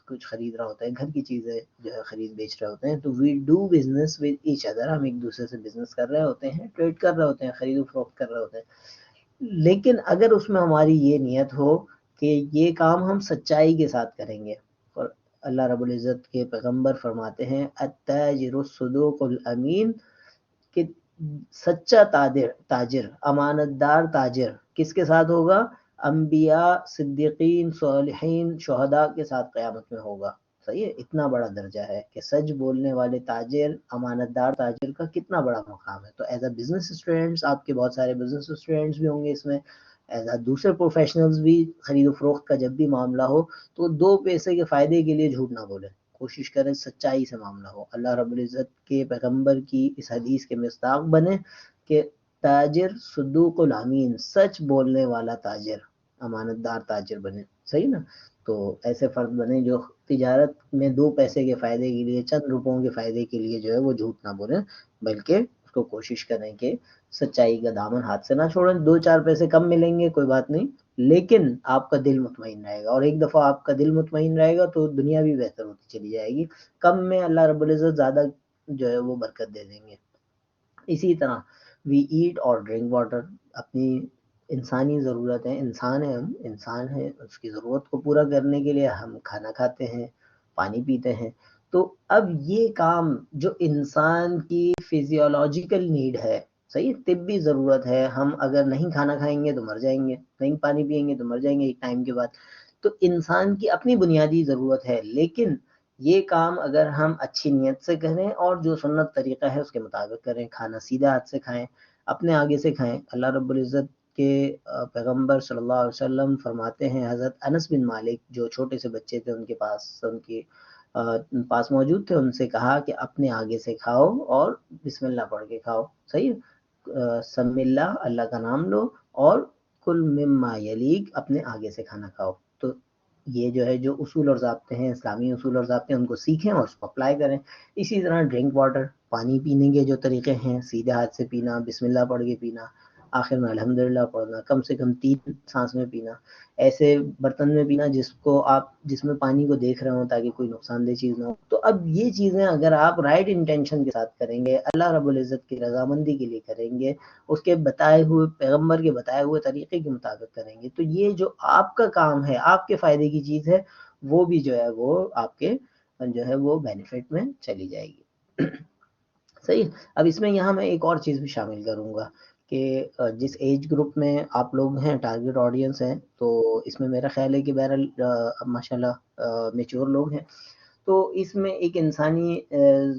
کچھ خرید رہا ہوتا ہے, گھر کی چیزیں جو ہے خرید بیچ رہے ہوتے ہیں. تو we do business with each other, ہم ایک دوسرے سے بزنس کر رہے ہوتے ہیں, ٹریڈ کر رہے ہوتے ہیں, خرید و فروخت کر رہے ہوتے ہیں. لیکن اگر اس میں ہماری یہ نیت ہو کہ یہ کام ہم سچائی کے ساتھ کریں گے, اور اللہ رب العزت کے پیغمبر فرماتے ہیں التاجر الصدوق الامین, کہ سچا تاجر, امانت دار تاجر کس کے ساتھ ہوگا؟ انبیاء, صدیقین, صالحین, شہداء کے ساتھ قیامت میں ہوگا. صحیح ہے, اتنا بڑا درجہ ہے کہ سچ بولنے والے تاجر, امانت دار تاجر کا کتنا بڑا مقام ہے. تو ایز اے بزنس اسٹوڈنٹس, آپ کے بہت سارے بزنس اسٹوڈنٹس بھی ہوں گے اس میں, ایز اے دوسرے پروفیشنلز بھی, خرید و فروخت کا جب بھی معاملہ ہو تو دو پیسے کے فائدے کے لیے جھوٹ نہ بولیں, کوشش کریں سچائی سے معاملہ ہو. اللہ رب العزت کے پیغمبر کی اس حدیث کے مصداق بنے کہ تاجر صدوق الامین, سچ بولنے والا تاجر, امانت دار تاجر بنے. صحیح نا. تو ایسے فرد بنے جو تجارت میں دو پیسے کے فائدے کے لیے, چند روپوں کے فائدے کے لیے جو ہے وہ جھوٹ نہ بولیں, بلکہ اس کو کوشش کریں کہ سچائی کا دامن ہاتھ سے نہ چھوڑیں. دو چار پیسے کم ملیں گے کوئی بات نہیں, لیکن آپ کا دل مطمئن رہے گا, اور ایک دفعہ آپ کا دل مطمئن رہے گا تو دنیا بھی بہتر ہوتی چلی جائے گی. کم میں اللہ رب العزت زیادہ جو ہے وہ برکت دے دیں گے. اسی طرح وی ایٹ اور ڈرنک واٹر, اپنی انسانی ضرورتیں, انسان ہیں ہم, انسان ہیں, اس کی ضرورت کو پورا کرنے کے لیے ہم کھانا کھاتے ہیں, پانی پیتے ہیں. تو اب یہ کام جو انسان کی فزیولوجیکل نیڈ ہے, صحیح, طبی ضرورت ہے, ہم اگر نہیں کھانا کھائیں گے تو مر جائیں گے, نہیں پانی پئیں گے تو مر جائیں گے ایک ٹائم کے بعد. تو انسان کی اپنی بنیادی ضرورت ہے, لیکن یہ کام اگر ہم اچھی نیت سے کریں اور جو سنت طریقہ ہے اس کے مطابق کریں, کھانا سیدھا ہاتھ سے کھائیں, اپنے آگے سے کھائیں. اللہ رب العزت کہ پیغمبر صلی اللہ علیہ وسلم فرماتے ہیں، حضرت انس بن مالک جو چھوٹے سے بچے تھے ان کے پاس موجود تھے، ان سے کہا کہ اپنے آگے سے کھاؤ اور بسم اللہ پڑھ کے کھاؤ، صحیح، سم اللہ، اللہ کا نام لو، اور کل مما یلیک، اپنے آگے سے کھانا کھاؤ۔ تو یہ جو ہے جو اصول اور ضابطے ہیں، اسلامی اصول اور ضابطے، ان کو سیکھیں اور اس کو اپلائی کریں۔ اسی طرح ڈرنک واٹر، پانی پینے کے جو طریقے ہیں، سیدھے ہاتھ سے پینا، بسم اللہ پڑھ کے پینا، آخر میں الحمدللہ پڑھنا، کم سے کم 3 سانس میں پینا، ایسے برتن میں پینا جس میں پانی کو دیکھ رہے ہوں تاکہ کوئی نقصان دہ چیز نہ ہو۔ تو اب یہ چیزیں اگر آپ رائٹ انٹینشن کے ساتھ کریں گے، اللہ رب العزت کی رضامندی کے لیے کریں گے، اس کے بتائے ہوئے، پیغمبر کے بتائے ہوئے طریقے کے مطابق کریں گے، تو یہ جو آپ کا کام ہے، آپ کے فائدے کی چیز ہے، وہ بھی جو ہے وہ آپ کے جو ہے وہ بینیفٹ میں چلی جائے گی۔ صحیح۔ اب اس میں یہاں میں ایک اور چیز بھی شامل کروں گا کہ جس ایج گروپ میں آپ لوگ ہیں، ٹارگٹ آڈینس ہیں، تو اس میں میرا خیال ہے کہ بہرحال ماشاءاللہ میچور لوگ ہیں، تو اس میں ایک انسانی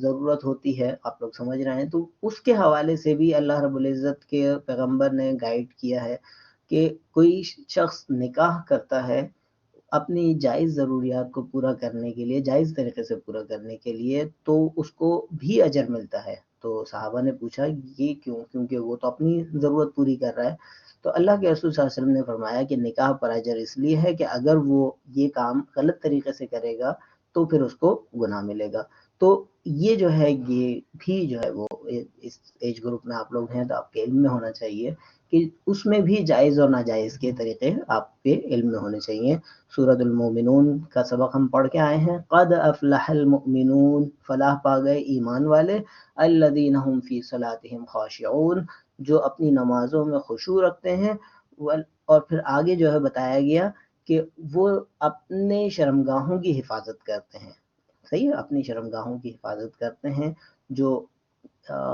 ضرورت ہوتی ہے، آپ لوگ سمجھ رہے ہیں، تو اس کے حوالے سے بھی اللہ رب العزت کے پیغمبر نے گائیڈ کیا ہے کہ کوئی شخص نکاح کرتا ہے اپنی جائز ضروریات کو پورا کرنے کے لیے، جائز طریقے سے پورا کرنے کے لیے، تو اس کو بھی اجر ملتا ہے۔ تو صحابہ نے پوچھا یہ کیوں؟ کیونکہ وہ تو اپنی ضرورت پوری کر رہا ہے۔ تو اللہ کے رسول صلی اللہ علیہ وسلم نے فرمایا کہ نکاح پر اجر اس لیے ہے کہ اگر وہ یہ کام غلط طریقے سے کرے گا تو پھر اس کو گناہ ملے گا۔ تو یہ جو ہے یہ بھی جو ہے وہ اس ایج گروپ میں آپ لوگ ہیں تو آپ کے علم میں ہونا چاہیے کہ اس میں بھی جائز اور ناجائز کے طریقے آپ کے علم میں ہونے چاہیے۔ سورۃ المومنون کا سبق ہم پڑھ کے آئے ہیں، قد افلح المؤمنون، فلاح پا گئے ایمان والے، الذین هم فی صلاتهم خاشعون، جو اپنی نمازوں میں خشوع رکھتے ہیں، اور پھر آگے جو ہے بتایا گیا کہ وہ اپنے شرمگاہوں کی حفاظت کرتے ہیں، صحیح ہے، اپنی شرمگاہوں کی حفاظت کرتے ہیں، جو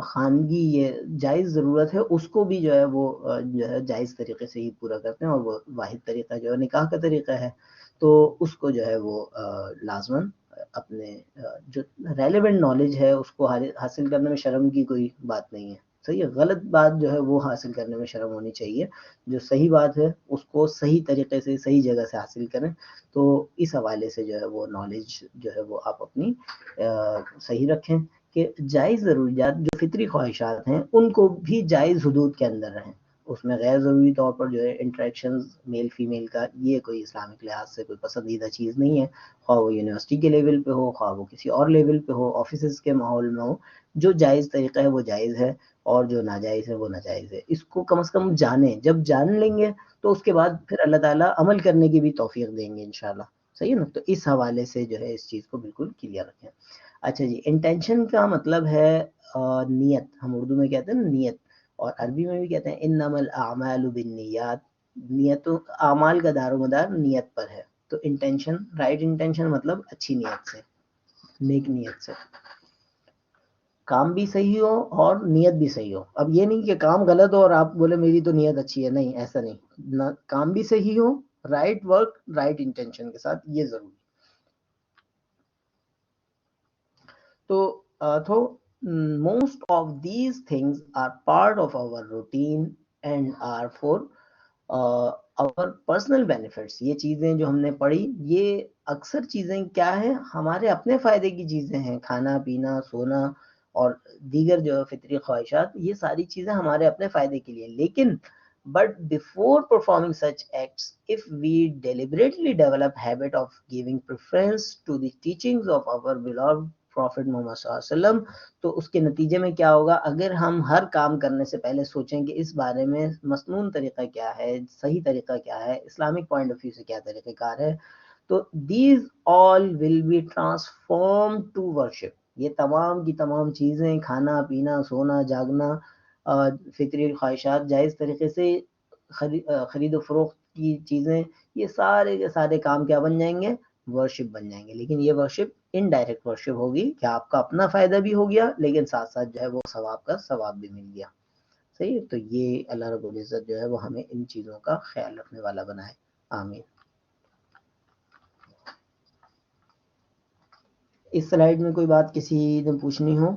خانگی یہ جائز ضرورت ہے اس کو بھی جو ہے وہ جو ہے جائز طریقے سے ہی پورا کرتے ہیں، اور وہ واحد طریقہ جو ہے نکاح کا طریقہ ہے، تو اس کو جو ہے وہ لازماً اپنے جو ریلیونٹ نالج ہے اس کو حاصل کرنے میں شرم کی کوئی بات نہیں ہے، صحیح ہے، غلط بات جو ہے وہ حاصل کرنے میں شرم ہونی چاہیے، جو صحیح بات ہے اس کو صحیح طریقے سے صحیح جگہ سے حاصل کریں۔ تو اس حوالے سے جو ہے وہ نالج جو ہے وہ آپ اپنی صحیح رکھیں کہ جائز ضروریات جو فطری خواہشات ہیں ان کو بھی جائز حدود کے اندر رہیں، اس میں غیر ضروری طور پر جو ہے انٹریکشنز میل فیمیل کا یہ کوئی اسلامک لحاظ سے کوئی پسندیدہ چیز نہیں ہے، خواہ وہ یونیورسٹی کے لیول پہ ہو، خواہ وہ کسی اور لیول پہ ہو، آفیسز کے ماحول میں ہو، جو جائز طریقہ ہے وہ جائز ہے اور جو ناجائز ہے وہ ناجائز ہے۔ اس کو کم از کم جانیں، جب جان لیں گے تو اس کے بعد پھر اللہ تعالیٰ عمل کرنے کی بھی توفیق دیں گے انشاءاللہ، صحیح ہے نا؟ تو اس حوالے سے جو ہے اس چیز کو بالکل کلیئر رکھیں۔ اچھا جی، انٹینشن کا مطلب ہے نیت، ہم اردو میں کہتے ہیں نا نیت، اور عربی میں بھی کہتے ہیں انما الاعمال بالنیات، نیتوں اعمال کا دار و مدار نیت پر ہے۔ تو انٹینشن، رائٹ انٹینشن مطلب اچھی نیت سے، نیک نیت سے، کام بھی صحیح ہو اور نیت بھی صحیح ہو۔ اب یہ نہیں کہ کام غلط ہو اور آپ بولے میری تو نیت اچھی ہے، نہیں، ایسا نہیں، کام بھی صحیح ہو، رائٹ ورک رائٹ انٹینشن کے ساتھ، یہ ضروری۔ تو most of these things are part of our routine and are for our personal benefits۔ یہ چیزیں جو ہم نے پڑھی یہ اکثر چیزیں کیا ہیں، ہمارے اپنے فائدے کی چیزیں ہیں، کھانا پینا سونا اور دیگر جو فطری خواہشات، یہ ساری چیزیں ہمارے اپنے فائدے کے لیے، لیکن but before performing such acts, if we deliberately develop habit of giving preference to the teachings of our beloved Prophet Muhammad صلی اللہ علیہ وسلم، تو اس کے نتیجے میں کیا ہوگا، اگر ہم ہر کام کرنے سے پہلے سوچیں کہ اس بارے میں مسنون طریقہ کیا ہے، صحیح طریقہ کیا ہے، اسلامک پوائنٹ آف ویو سے کیا طریقہ کار ہے، تو these all will be transformed to worship۔ یہ تمام کی تمام چیزیں، کھانا پینا سونا جاگنا، فطری خواہشات، جائز طریقے سے خرید و فروخت کی چیزیں، یہ سارے کے سارے کام کیا بن جائیں گے، ورشپ بن جائیں گے۔ لیکن یہ ورشپ انڈائریکٹ ورشپ ہوگی کہ آپ کا اپنا فائدہ بھی ہو گیا لیکن ساتھ ساتھ جو ہے وہ ثواب کا ثواب بھی مل گیا، صحیح ہے۔ تو یہ اللہ رب العزت جو ہے وہ ہمیں ان چیزوں کا خیال رکھنے والا بنائے، آمین۔ اس سلائیڈ میں کوئی بات کسی نے پوچھنی ہو؟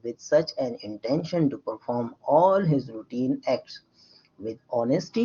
with such an intention to perform all his routine acts with honesty,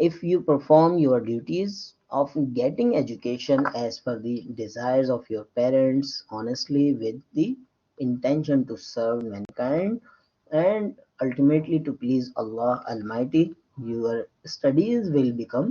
If you perform your duties of getting education as per the desires of your parents honestly with the intention to serve mankind and ultimately to please Allah Almighty, your studies will become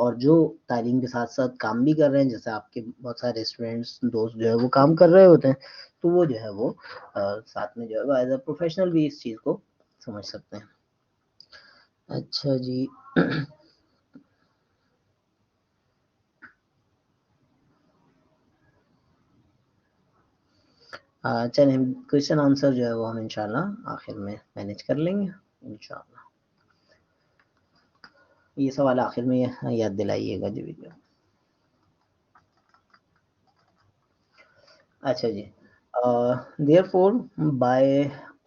اور جو تعلیم کے ساتھ ساتھ کام بھی کر رہے ہیں، جیسے آپ کے بہت سارے اسٹوڈینٹس دوست جو ہے وہ کام کر رہے ہوتے ہیں، تو وہ جو ہے وہ ساتھ میں جو ہے وہ ایز اے پروفیشنل بھی اس چیز کو سمجھ سکتے ہیں. اچھا جی، چلیں کوشچن آنسر جو ہے وہ ہم انشاءاللہ آخر میں مینیج کر لیں گے انشاءاللہ. یہ سوال آخر میں یاد دلائیے گا جی ویڈیو. اچھا جی، therefore by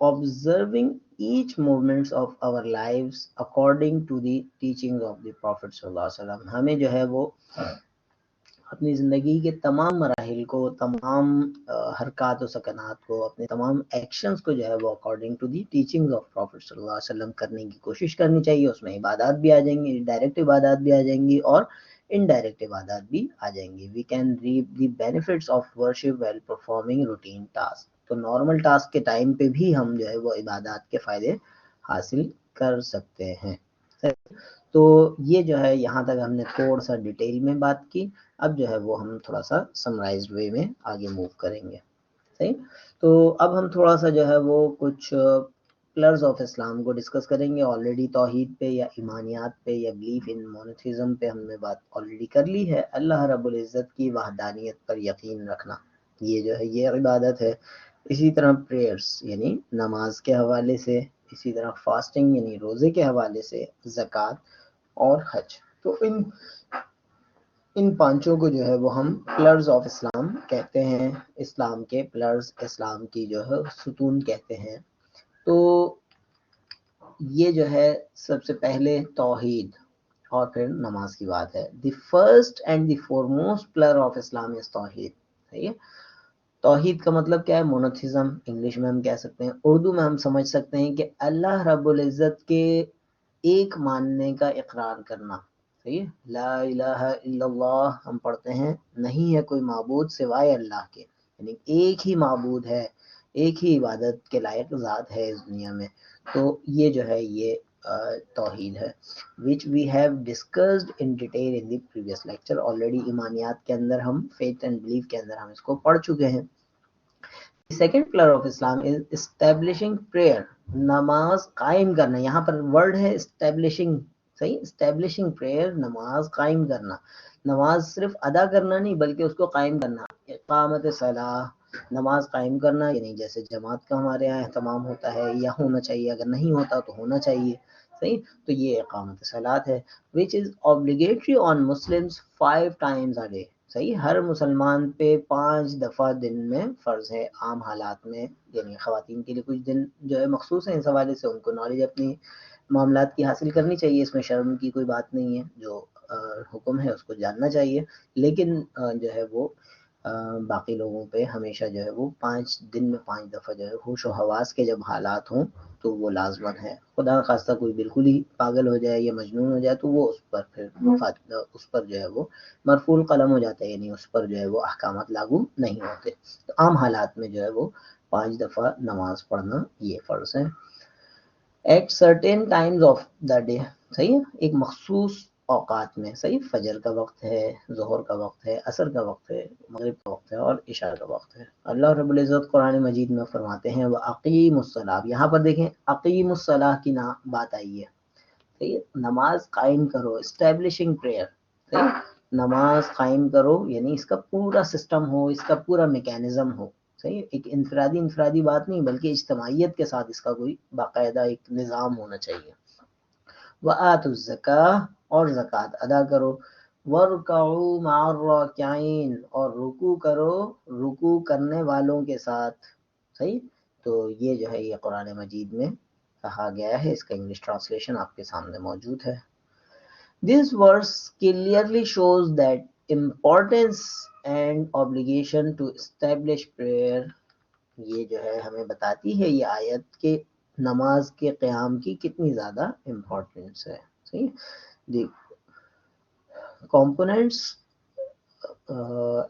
observing each movements of our lives according to the teachings of the Prophet صلی اللہ علیہ وسلم، ہمیں جو ہے وہ اپنی زندگی کے تمام مراحل کو، تمام حرکات و سکنات کو، اپنے تمام ایکشنز کو جو ہے وہ according to the teachings of prophet صلی اللہ علیہ وسلم کرنے کی کوشش کرنی چاہیے. اس میں عبادات بھی آ جائیں گی، ڈائریکٹ عبادات بھی آ جائیں گی اور انڈائریکٹ عبادات بھی آ جائیں گی. We can reap the benefits of worship while performing routine task. تو نارمل ٹاسک کے ٹائم پہ بھی ہم جو ہے وہ عبادات کے فائدے حاصل کر سکتے ہیں. تو یہ جو ہے یہاں تک ہم نے تھوڑا سا ڈیٹیل میں بات کی. اب جو ہے وہ ہم تھوڑا سا سمرائزڈ وے میں آگے موو کریں گے. صحیح، تو اب ہم تھوڑا سا جو ہے وہ کچھ پلرز آف اسلام کو ڈسکس کریں گے. آلریڈی توحید پہ یا ایمانیات پہ یا بلیف ان مونوتھیزم پہ ہم نے بات آلریڈی کر لی ہے. اللہ رب العزت کی وحدانیت پر یقین رکھنا، یہ جو ہے یہ عبادت ہے. اسی طرح پریئرز یعنی نماز کے حوالے سے، اسی طرح فاسٹنگ یعنی روزے کے حوالے سے، زکوٰۃ اور حج. تو ان پانچوں کو جو ہے وہ ہم پلرز آف اسلام کہتے ہیں، اسلام کے پلرز، اسلام کی جو ہے ستون کہتے ہیں. تو یہ جو ہے سب سے پہلے توحید اور پھر نماز کی بات ہے. The first and the foremost pillar of Islam is tawheed. صحیح ہے، توحید کا مطلب کیا ہے؟ مونوتھیزم انگلش میں ہم کہہ سکتے ہیں. اردو میں ہم سمجھ سکتے ہیں کہ اللہ رب العزت کے ایک ماننے کا اقرار کرنا. صحیح ہے، لا الہ الا اللہ ہم پڑھتے ہیں، نہیں ہے کوئی معبود سوائے اللہ کے، یعنی ایک ہی معبود ہے، ایک ہی عبادت کے لائق ذات ہے اس دنیا میں. تو یہ جو ہے یہ توحید ہے which we have discussed in detail in the previous lecture. already ایمانیات کے اندر ہم faith and belief کے اندر ہم اس کو پڑھ چکے ہیں. The second pillar of Islam is establishing prayer. نماز قائم کرنا، یہاں پر ورڈ ہے establishing. صحیح، establishing prayer، نماز قائم کرنا. نماز صرف ادا کرنا نہیں بلکہ اس کو قائم کرنا. اقامت صلاح، نماز قائم کرنا یعنی جیسے جماعت کا ہمارے یہاں اہتمام ہوتا ہے یا ہونا چاہیے، اگر نہیں ہوتا تو ہونا چاہیے. صحیح، تو یہ اقامت صلاۃ ہے which is obligatory on Muslims 5 times a day. صحیح، ہر مسلمان پہ 5 دفعہ دن میں فرض ہے. عام حالات میں یعنی خواتین کے لیے کچھ دن جو ہے مخصوص ہیں، اس حوالے سے ان کو نالج اپنی معاملات کی حاصل کرنی چاہیے. اس میں شرم کی کوئی بات نہیں ہے، جو حکم ہے اس کو جاننا چاہیے. لیکن جو ہے وہ باقی لوگوں پہ ہمیشہ جو ہے وہ 5 دن میں 5 دفعہ جو ہے ہوش و حواس کے جب حالات ہوں تو وہ لازمن ہے. خدا خواستہ کوئی بالکل ہی پاگل ہو جائے یا مجنون ہو جائے تو وہ اس پر پھر اس پر جو ہے وہ مرفوع القلم ہو جاتا ہے، یعنی اس پر جو ہے وہ احکامات لاگو نہیں ہوتے. تو عام حالات میں جو ہے وہ 5 دفعہ نماز پڑھنا یہ فرض ہے. At certain times of the day. صحیح ہے، ایک مخصوص اوقات میں. صحیح، فجر کا وقت ہے، ظہر کا وقت ہے، عصر کا وقت ہے، مغرب کا وقت ہے اور عشاء کا وقت ہے. اللہ رب العزت قرآن مجید میں فرماتے ہیں وَأَقِیمُوا الصَّلَاةَ. یہاں پر دیکھیں اقیم الصلاح کی بات آئی ہے. صحیح، نماز قائم کرو، اسٹیبلشنگ پریئر. صحیح، نماز قائم کرو یعنی اس کا پورا سسٹم ہو، اس کا پورا میکینزم ہو. صحیح، ایک انفرادی بات نہیں بلکہ اجتماعیت کے ساتھ اس کا کوئی باقاعدہ ایک نظام ہونا چاہیے. وَآتُوا الزَّکَاۃَ، اور زکوٰۃ ادا کرو. وَارْکَعُوا مَعَ الرَّاکِعِینَ، اور رکوع کرو رکوع کرنے والوں کے ساتھ. صحیح، تو یہ جو ہے یہ قرآن مجید میں کہا گیا ہے. اس کا انگلش ٹرانسلیشن آپ کے سامنے موجود ہے. This verse clearly shows that importance and obligation to establish prayer. یہ جو ہے ہمیں بتاتی ہے یہ آیت کہ نماز کے قیام کی کتنی زیادہ امپورٹنس ہے. صحیح، دی components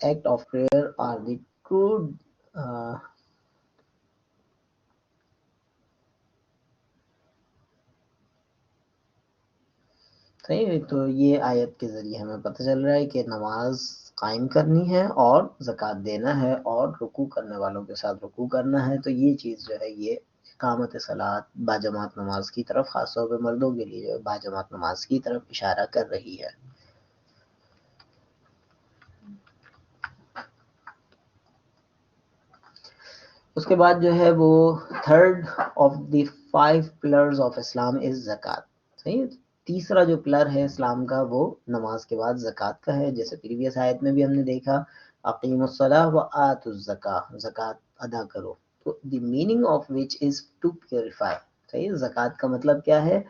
act of prayer are the true صحیح ہے. تو یہ آیت کے ذریعے ہمیں پتہ چل رہا ہے کہ نماز قائم کرنی ہے اور زکوٰۃ دینا ہے اور رکوع کرنے والوں کے ساتھ رکوع کرنا ہے. تو یہ چیز جو ہے یہ اقامت صلاۃ باجماعت نماز کی طرف، خاص طور پہ مردوں کے لیے جو ہے باجماعت نماز کی طرف اشارہ کر رہی ہے. اس کے بعد جو ہے وہ third of the 5 pillars of Islam is zakat. صحیح. تیسرا جو پلر ہے اسلام کا وہ نماز کے بعد زکوٰۃ کا ہے. جیسے پریویس آیت میں بھی ہم نے دیکھا اقیموا الصلاۃ وآتوا الزکاۃ، زکوٰۃ ادا کرو. تو the meaning of which is to purify. صحیح. زکوٰۃ کا مطلب کیا ہے؟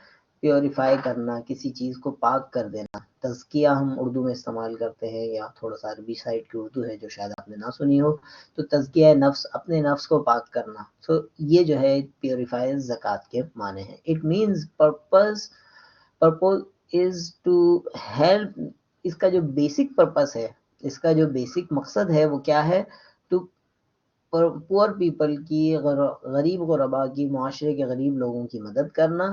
پیوریفائی کرنا، کسی چیز کو پاک کر دینا. تزکیہ ہم اردو میں استعمال کرتے ہیں، یا تھوڑا سا عربی سائڈ کی اردو ہے جو شاید آپ نے نہ سنی ہو. تو تزکیہ نفس، اپنے نفس کو پاک کرنا. تو یہ جو ہے پیوریفائی زکوٰۃ کے معنی ہیں. It means purpose is to help. اس کا جو بیسک پرپس ہے، اس کا جو بیسک مقصد ہے وہ کیا ہے؟ ٹو پور پیپل کی، غریب غربا کی، معاشرے کے غریب لوگوں کی مدد کرنا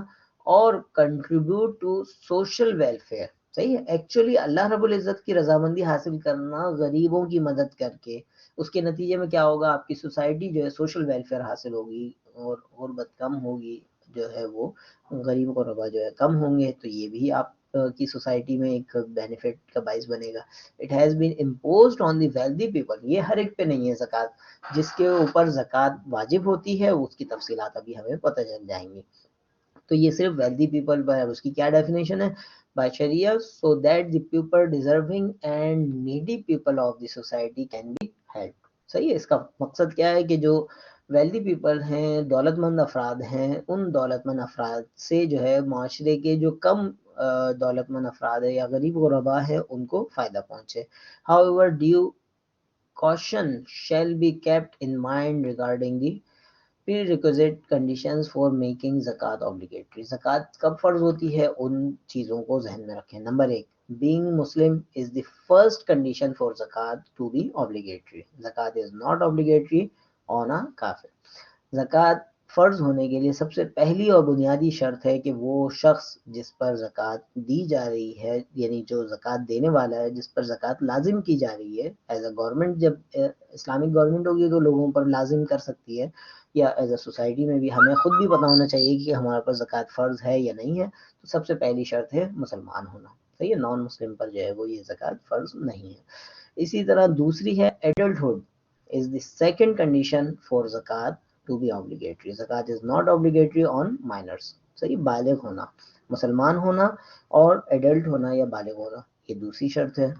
اور کنٹریبیوٹ ٹو سوشل ویلفیئر. صحیح ہے. ایکچولی اللہ رب العزت کی رضامندی حاصل کرنا غریبوں کی مدد کر کے، اس کے نتیجے میں کیا ہوگا؟ آپ کی سوسائٹی جو ہے سوشل ویلفیئر حاصل ہوگی اور غربت کم ہوگی، جو ہے وہ غریب غربا جو ہے کم ہوں گے. تو یہ بھی آپ کی سوسائٹی میں ایک بینیفٹ کا باعث بنے گا. It has been imposed on the wealthy people. یہ ہر ایک پہ نہیں ہے زکوٰۃ. جس کے اوپر زکوٰۃ واجب ہوتی ہے اس کی تفصیلات ابھی ہمیں پتہ چل جائیں گی. تو یہ صرف ویلدی پیپل پر ہے. اس کی کیا ڈیفینیشن ہے؟ By sharia so that the people deserving and needy people of the society can be helped. صحیح ہے. اس کا مقصد کیا ہے کہ جو ویلدی پیپل ہیں، دولت مند افراد ہیں، ان دولت مند افراد سے جو ہے معاشرے کے جو کم دولت مند افراد ہے یا غریب غربا ہے ان کو فائدہ پہنچے. however due caution shall be kept in mind regarding the prerequisite conditions for making زکوٰۃ obligatory. زکوٰۃ کب فرض ہوتی ہے ان چیزوں کو ذہن میں رکھیں. Number 1، being Muslim is the first condition for زکوٰۃ to be obligatory. زکوٰۃ is not obligatory on a کافر. زکوٰۃ فرض ہونے کے لیے سب سے پہلی اور بنیادی شرط ہے کہ وہ شخص جس پر زکوٰۃ دی جا رہی ہے، یعنی جو زکوٰۃ دینے والا ہے، جس پر زکوٰۃ لازم کی جا رہی ہے ایز اے گورنمنٹ. جب اسلامک گورنمنٹ ہوگی تو لوگوں پر لازم کر سکتی ہے، یا ایز اے سوسائٹی میں بھی ہمیں خود بھی پتہ ہونا چاہیے کہ ہمارے پر زکوٰۃ فرض ہے یا نہیں ہے. تو سب سے پہلی شرط ہے مسلمان ہونا. صحیح ہے. نان مسلم پر جو ہے وہ یہ زکوٰۃ فرض نہیں ہے. اسی طرح دوسری ہے adulthood is the second condition for زکوٰۃ to be obligatory. زکوٰۃ is not obligatory on minors. صحیح. بالغ ہونا، مسلمان ہونا اور ایڈلٹ ہونا یا بالغ ہونا، یہ دوسری شرط ہے.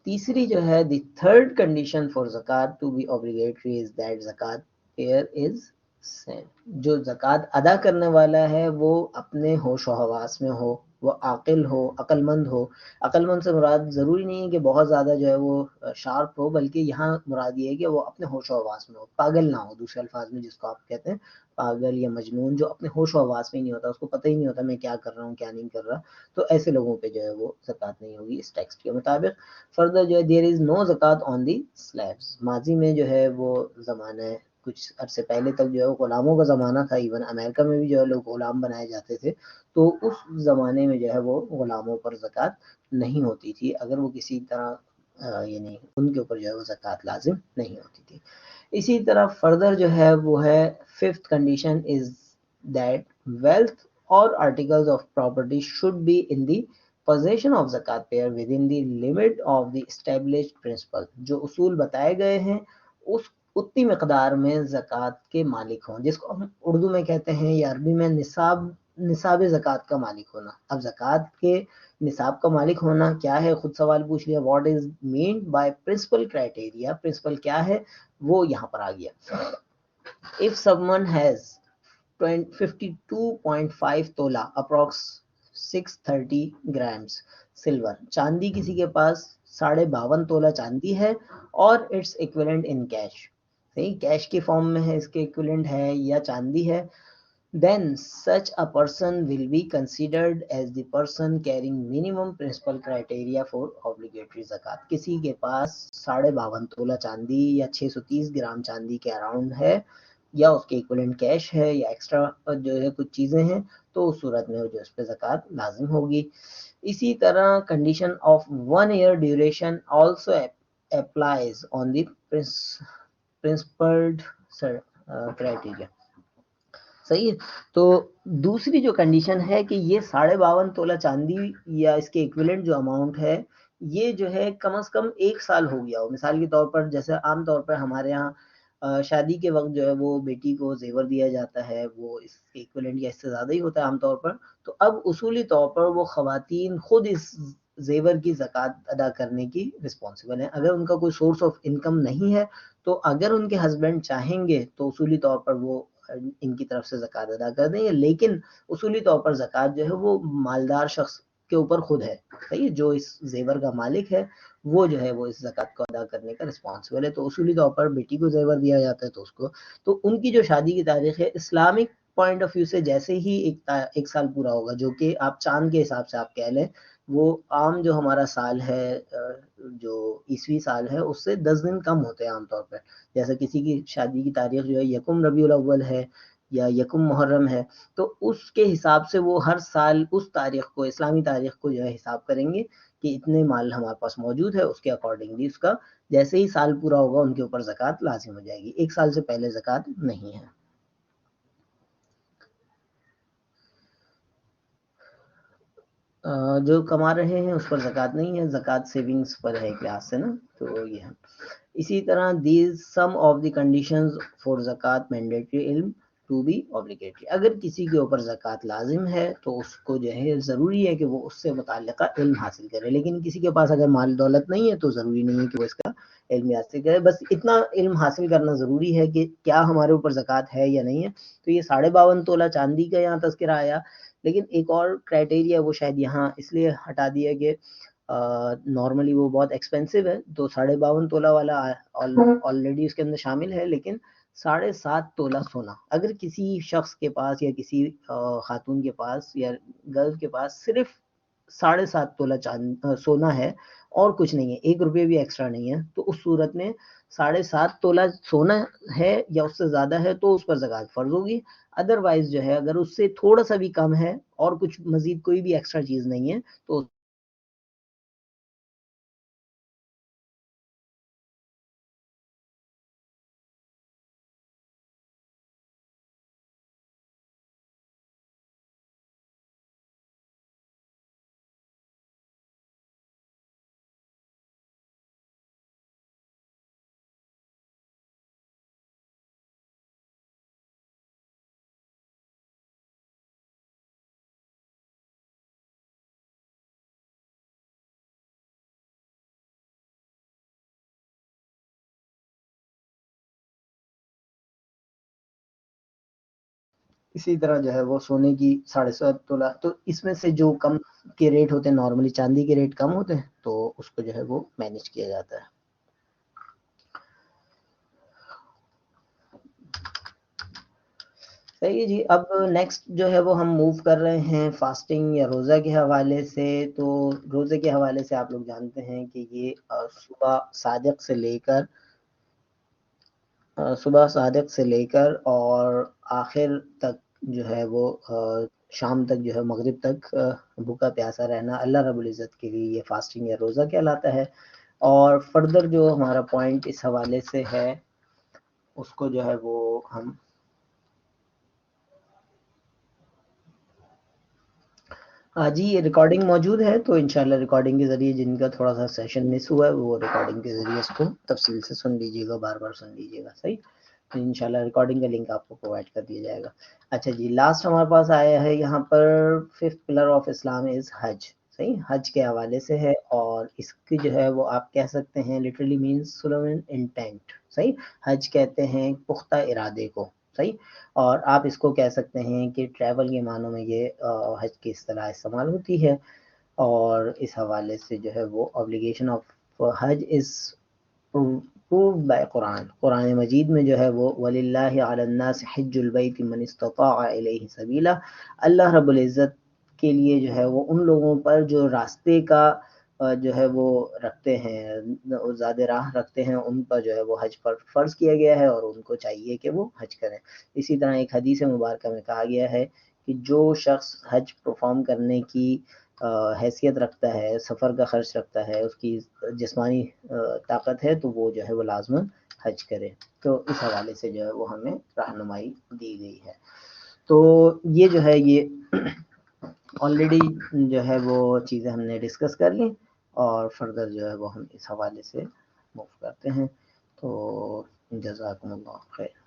تیسری جو ہے the third condition for zakat to be obligatory is that زکوٰۃ payer is sane. جو زکوٰۃ ادا کرنے والا ہے وہ اپنے ہوش و حواس میں ہو، وہ عاقل ہو، عقل مند ہو. عقل مند سے مراد ضروری نہیں ہے کہ بہت زیادہ جو ہے وہ شارپ ہو، بلکہ یہاں مراد یہ ہے کہ وہ اپنے ہوش و حواس میں ہو، پاگل نہ ہو. دوسرے الفاظ میں جس کو آپ کہتے ہیں پاگل یا مجنون، جو اپنے ہوش و حواس میں نہیں ہوتا، اس کو پتہ ہی نہیں ہوتا میں کیا کر رہا ہوں کیا نہیں کر رہا. تو ایسے لوگوں پہ جو ہے وہ زکوٰۃ نہیں ہوگی اس ٹیکسٹ کے مطابق. فردر جو ہے دیر از نو زکوٰۃ آن دی سلیبس. ماضی میں جو ہے وہ زمانہ کچھ عرصے پہلے تک جو ہے وہ غلاموں کا زمانہ تھا. ایون امریکہ میں بھی جو ہے لوگ غلام بنائے جاتے تھے. تو اس زمانے میں جو ہے وہ غلاموں پر زکوٰۃ نہیں ہوتی تھی، اگر وہ کسی طرح یعنی ان کے اوپر جو ہے وہ زکوٰۃ لازم نہیں ہوتی تھی. اسی طرح فردر جو ہے وہ ہے fifth condition is that wealth اور articles of property should be in the possession of zakat payer within the limit of the established principle. جو اصول بتائے گئے ہیں اس اتنی مقدار میں زکوٰۃ کے مالک ہوں، جس کو ہم اردو میں کہتے ہیں یا عربی میں نصاب زکوٰۃ کا مالک ہونا. اب زکوٰۃ کے نصاب کا مالک ہونا کیا ہے؟ خود سوال پوچھ لیا. What is meant by principle criteria. Principle کیا ہے وہ یہاں پر آ گیا. if someone has 52.5 Tola approx 630 grams silver, چاندی کسی کے پاس 52.5 تولا چاندی ہے اور اٹس ایکویلنٹ ان کیش، صحیح کیش کی فارم میں ہے، اس کے ایکویلنٹ ہے یا چاندی ہے، then such a person will be considered as the person carrying minimum principal criteria for obligatory zakat. کسی کے پاس 52.5 تولا چاندی یا 630 گرام چاندی کے اراؤنڈ ہے، یا اس کے ایکویلنٹ کیش ہے یا ایکسٹرا جو ہے کچھ چیزیں ہیں، تو اس صورت میں جو اس پہ زکوٰۃ لازم ہوگی. اسی طرح condition of 1 year duration also applies on the principled criteria. صحیح ہے. تو دوسری جو کنڈیشن ہے کہ یہ 52.5 تولہ چاندی یا اس کے ایکویلنٹ جو اماؤنٹ ہے یہ جو ہے کم از کم 1 سال ہو گیا ہو. مثال کے طور پر جیسے عام طور پر ہمارے یہاں شادی کے وقت جو ہے وہ بیٹی کو زیور دیا جاتا ہے وہ اس ایکویلنٹ یا اس سے زیادہ ہی ہوتا ہے عام طور پر. تو اب اصولی طور پر وہ خواتین خود اس زیور کی زکوٰۃ ادا کرنے کی رسپانسبل ہیں. اگر ان کا کوئی سورس آف انکم نہیں ہے تو اگر ان کے ہسبینڈ چاہیں گے تو اصولی طور پر وہ ان کی طرف سے زکوٰۃ ادا کر دیں گے, لیکن اصولی طور پر زکوٰۃ جو ہے وہ مالدار شخص کے اوپر خود ہے. صحیح, جو اس زیور کا مالک ہے وہ جو ہے وہ اس زکوٰۃ کو ادا کرنے کا رسپانسبل ہے. تو اصولی طور پر بیٹی کو زیور دیا جاتا ہے تو اس کو, تو ان کی جو شادی کی تاریخ ہے اسلامک پوائنٹ آف ویو سے جیسے ہی 1 سال پورا ہوگا, جو کہ آپ چاند کے حساب سے آپ کہہ لیں, وہ عام جو ہمارا سال ہے جو عیسوی سال ہے اس سے 10 دن کم ہوتے ہیں عام طور پر. جیسے کسی کی شادی کی تاریخ جو ہے 1 ربیع الاول ہے یا 1 محرم ہے, تو اس کے حساب سے وہ ہر سال اس تاریخ کو, اسلامی تاریخ کو جو ہے حساب کریں گے کہ اتنے مال ہمارے پاس موجود ہے, اس کے اکارڈنگلی اس کا جیسے ہی سال پورا ہوگا ان کے اوپر زکوٰۃ لازم ہو جائے گی. 1 سال سے پہلے زکوٰۃ نہیں ہے. جو کما رہے ہیں اس پر زکوٰۃ نہیں ہے, زکوٰۃ سیونگز پر ہے ایک لحاظ سے نا, تو یہ ہے. اسی طرح these some of the conditions for زکوٰۃ مینڈیٹری علم ٹو بی اوبلیگیٹری. اگر کسی کے اوپر زکوٰۃ لازم ہے تو اس کو جو ہے ضروری ہے کہ وہ اس سے متعلقہ علم حاصل کرے, لیکن کسی کے پاس اگر مال دولت نہیں ہے تو ضروری نہیں ہے کہ وہ اس کا علم حاصل کرے. بس اتنا علم حاصل کرنا ضروری ہے کہ کیا ہمارے اوپر زکوٰۃ ہے یا نہیں ہے. تو یہ 52.5 تولہ چاندی کا یہاں تذکرہ آیا, لیکن ایک اور کرائٹیریا وہ شاید یہاں اس لیے ہٹا دیا کہ نارملی وہ بہت ایکسپینسو ہے, تو 52.5 تولہ والا آلریڈی اس کے اندر شامل ہے. لیکن 7.5 تولہ سونا اگر کسی شخص کے پاس یا کسی خاتون کے پاس یا گرل کے پاس صرف 7.5 تولہ سونا ہے اور کچھ نہیں ہے, 1 روپے بھی ایکسٹرا نہیں ہے, تو اس صورت میں 7.5 تولہ سونا ہے یا اس سے زیادہ ہے تو اس پر زکوٰۃ فرض ہوگی. ادروائز جو ہے اگر اس سے تھوڑا سا بھی کم ہے اور کچھ مزید کوئی بھی ایکسٹرا چیز نہیں ہے تو اسی طرح جو ہے وہ سونے کی 7.5 تولہ, تو اس میں سے جو کم کے ریٹ ہوتے ہیں, نارملی چاندی کے ریٹ کم ہوتے ہیں, تو اس کو جو ہے وہ مینیج کیا جاتا ہے. صحیح ہے جی. اب نیکسٹ جو ہے وہ ہم موو کر رہے ہیں فاسٹنگ یا روزہ کے حوالے سے. تو روزے کے حوالے سے آپ لوگ جانتے ہیں کہ یہ صبح صادق سے لے کر اور آخر تک جو ہے وہ شام تک جو ہے مغرب تک بھوکا پیاسا رہنا اللہ رب العزت کے لیے یہ فاسٹنگ یا روزہ کہلاتا ہے. اور فردر جو ہمارا پوائنٹ اس حوالے سے ہے اس کو جو ہے وہ ہم جی یہ ریکارڈنگ موجود ہے, تو انشاءاللہ ریکارڈنگ کے ذریعے جن کا تھوڑا سا سیشن مس ہوا ہے وہ ریکارڈنگ کے ذریعے اس کو تفصیل سے سن لیجیے گا, بار بار سن لیجیے گا. صحیح, تو انشاءاللہ ریکارڈنگ کا لنک آپ کو پرووائڈ کر دیا جائے گا. اچھا جی, لاسٹ ہمارے پاس آیا ہے یہاں پر 5th پلر آف اسلام از حج. صحیح, حج کے حوالے سے ہے, اور اس کی جو ہے وہ آپ کہہ سکتے ہیں لٹرلی مینس سولن انٹینٹ. صحیح, حج کہتے ہیں پختہ ارادے کو. صحیح, اور آپ اس کو کہہ سکتے ہیں کہ ٹریول کے معنوں میں یہ حج کی اصطلاح استعمال ہوتی ہے. اور اس حوالے سے جو ہے وہ obligation of Hajj is proved by قرآن مجید میں جو ہے وہ وَلِلَّهِ عَلَى النَّاسِ حِجُّ الْبَيْتِ مَنِ اسْتَطَاعَ إِلَيْهِ سَبِيلًا. اللہ رب العزت کے لیے جو ہے وہ ان لوگوں پر جو راستے کا جو ہے وہ رکھتے ہیں, زیادہ راہ رکھتے ہیں, ان پر جو ہے وہ حج پر فرض کیا گیا ہے اور ان کو چاہیے کہ وہ حج کریں. اسی طرح ایک حدیث مبارکہ میں کہا گیا ہے کہ جو شخص حج پرفارم کرنے کی حیثیت رکھتا ہے، سفر کا خرچ رکھتا ہے، اس کی جسمانی طاقت ہے، تو وہ جو ہے وہ لازماً حج کرے. تو اس حوالے سے جو ہے وہ ہمیں رہنمائی دی گئی ہے. تو یہ جو ہے یہ آلریڈی جو ہے وہ چیزیں ہم نے ڈسکس کر لی، اور فردر جو ہے وہ ہم اس حوالے سے موو کرتے ہیں. تو جزاکم اللہ خیر.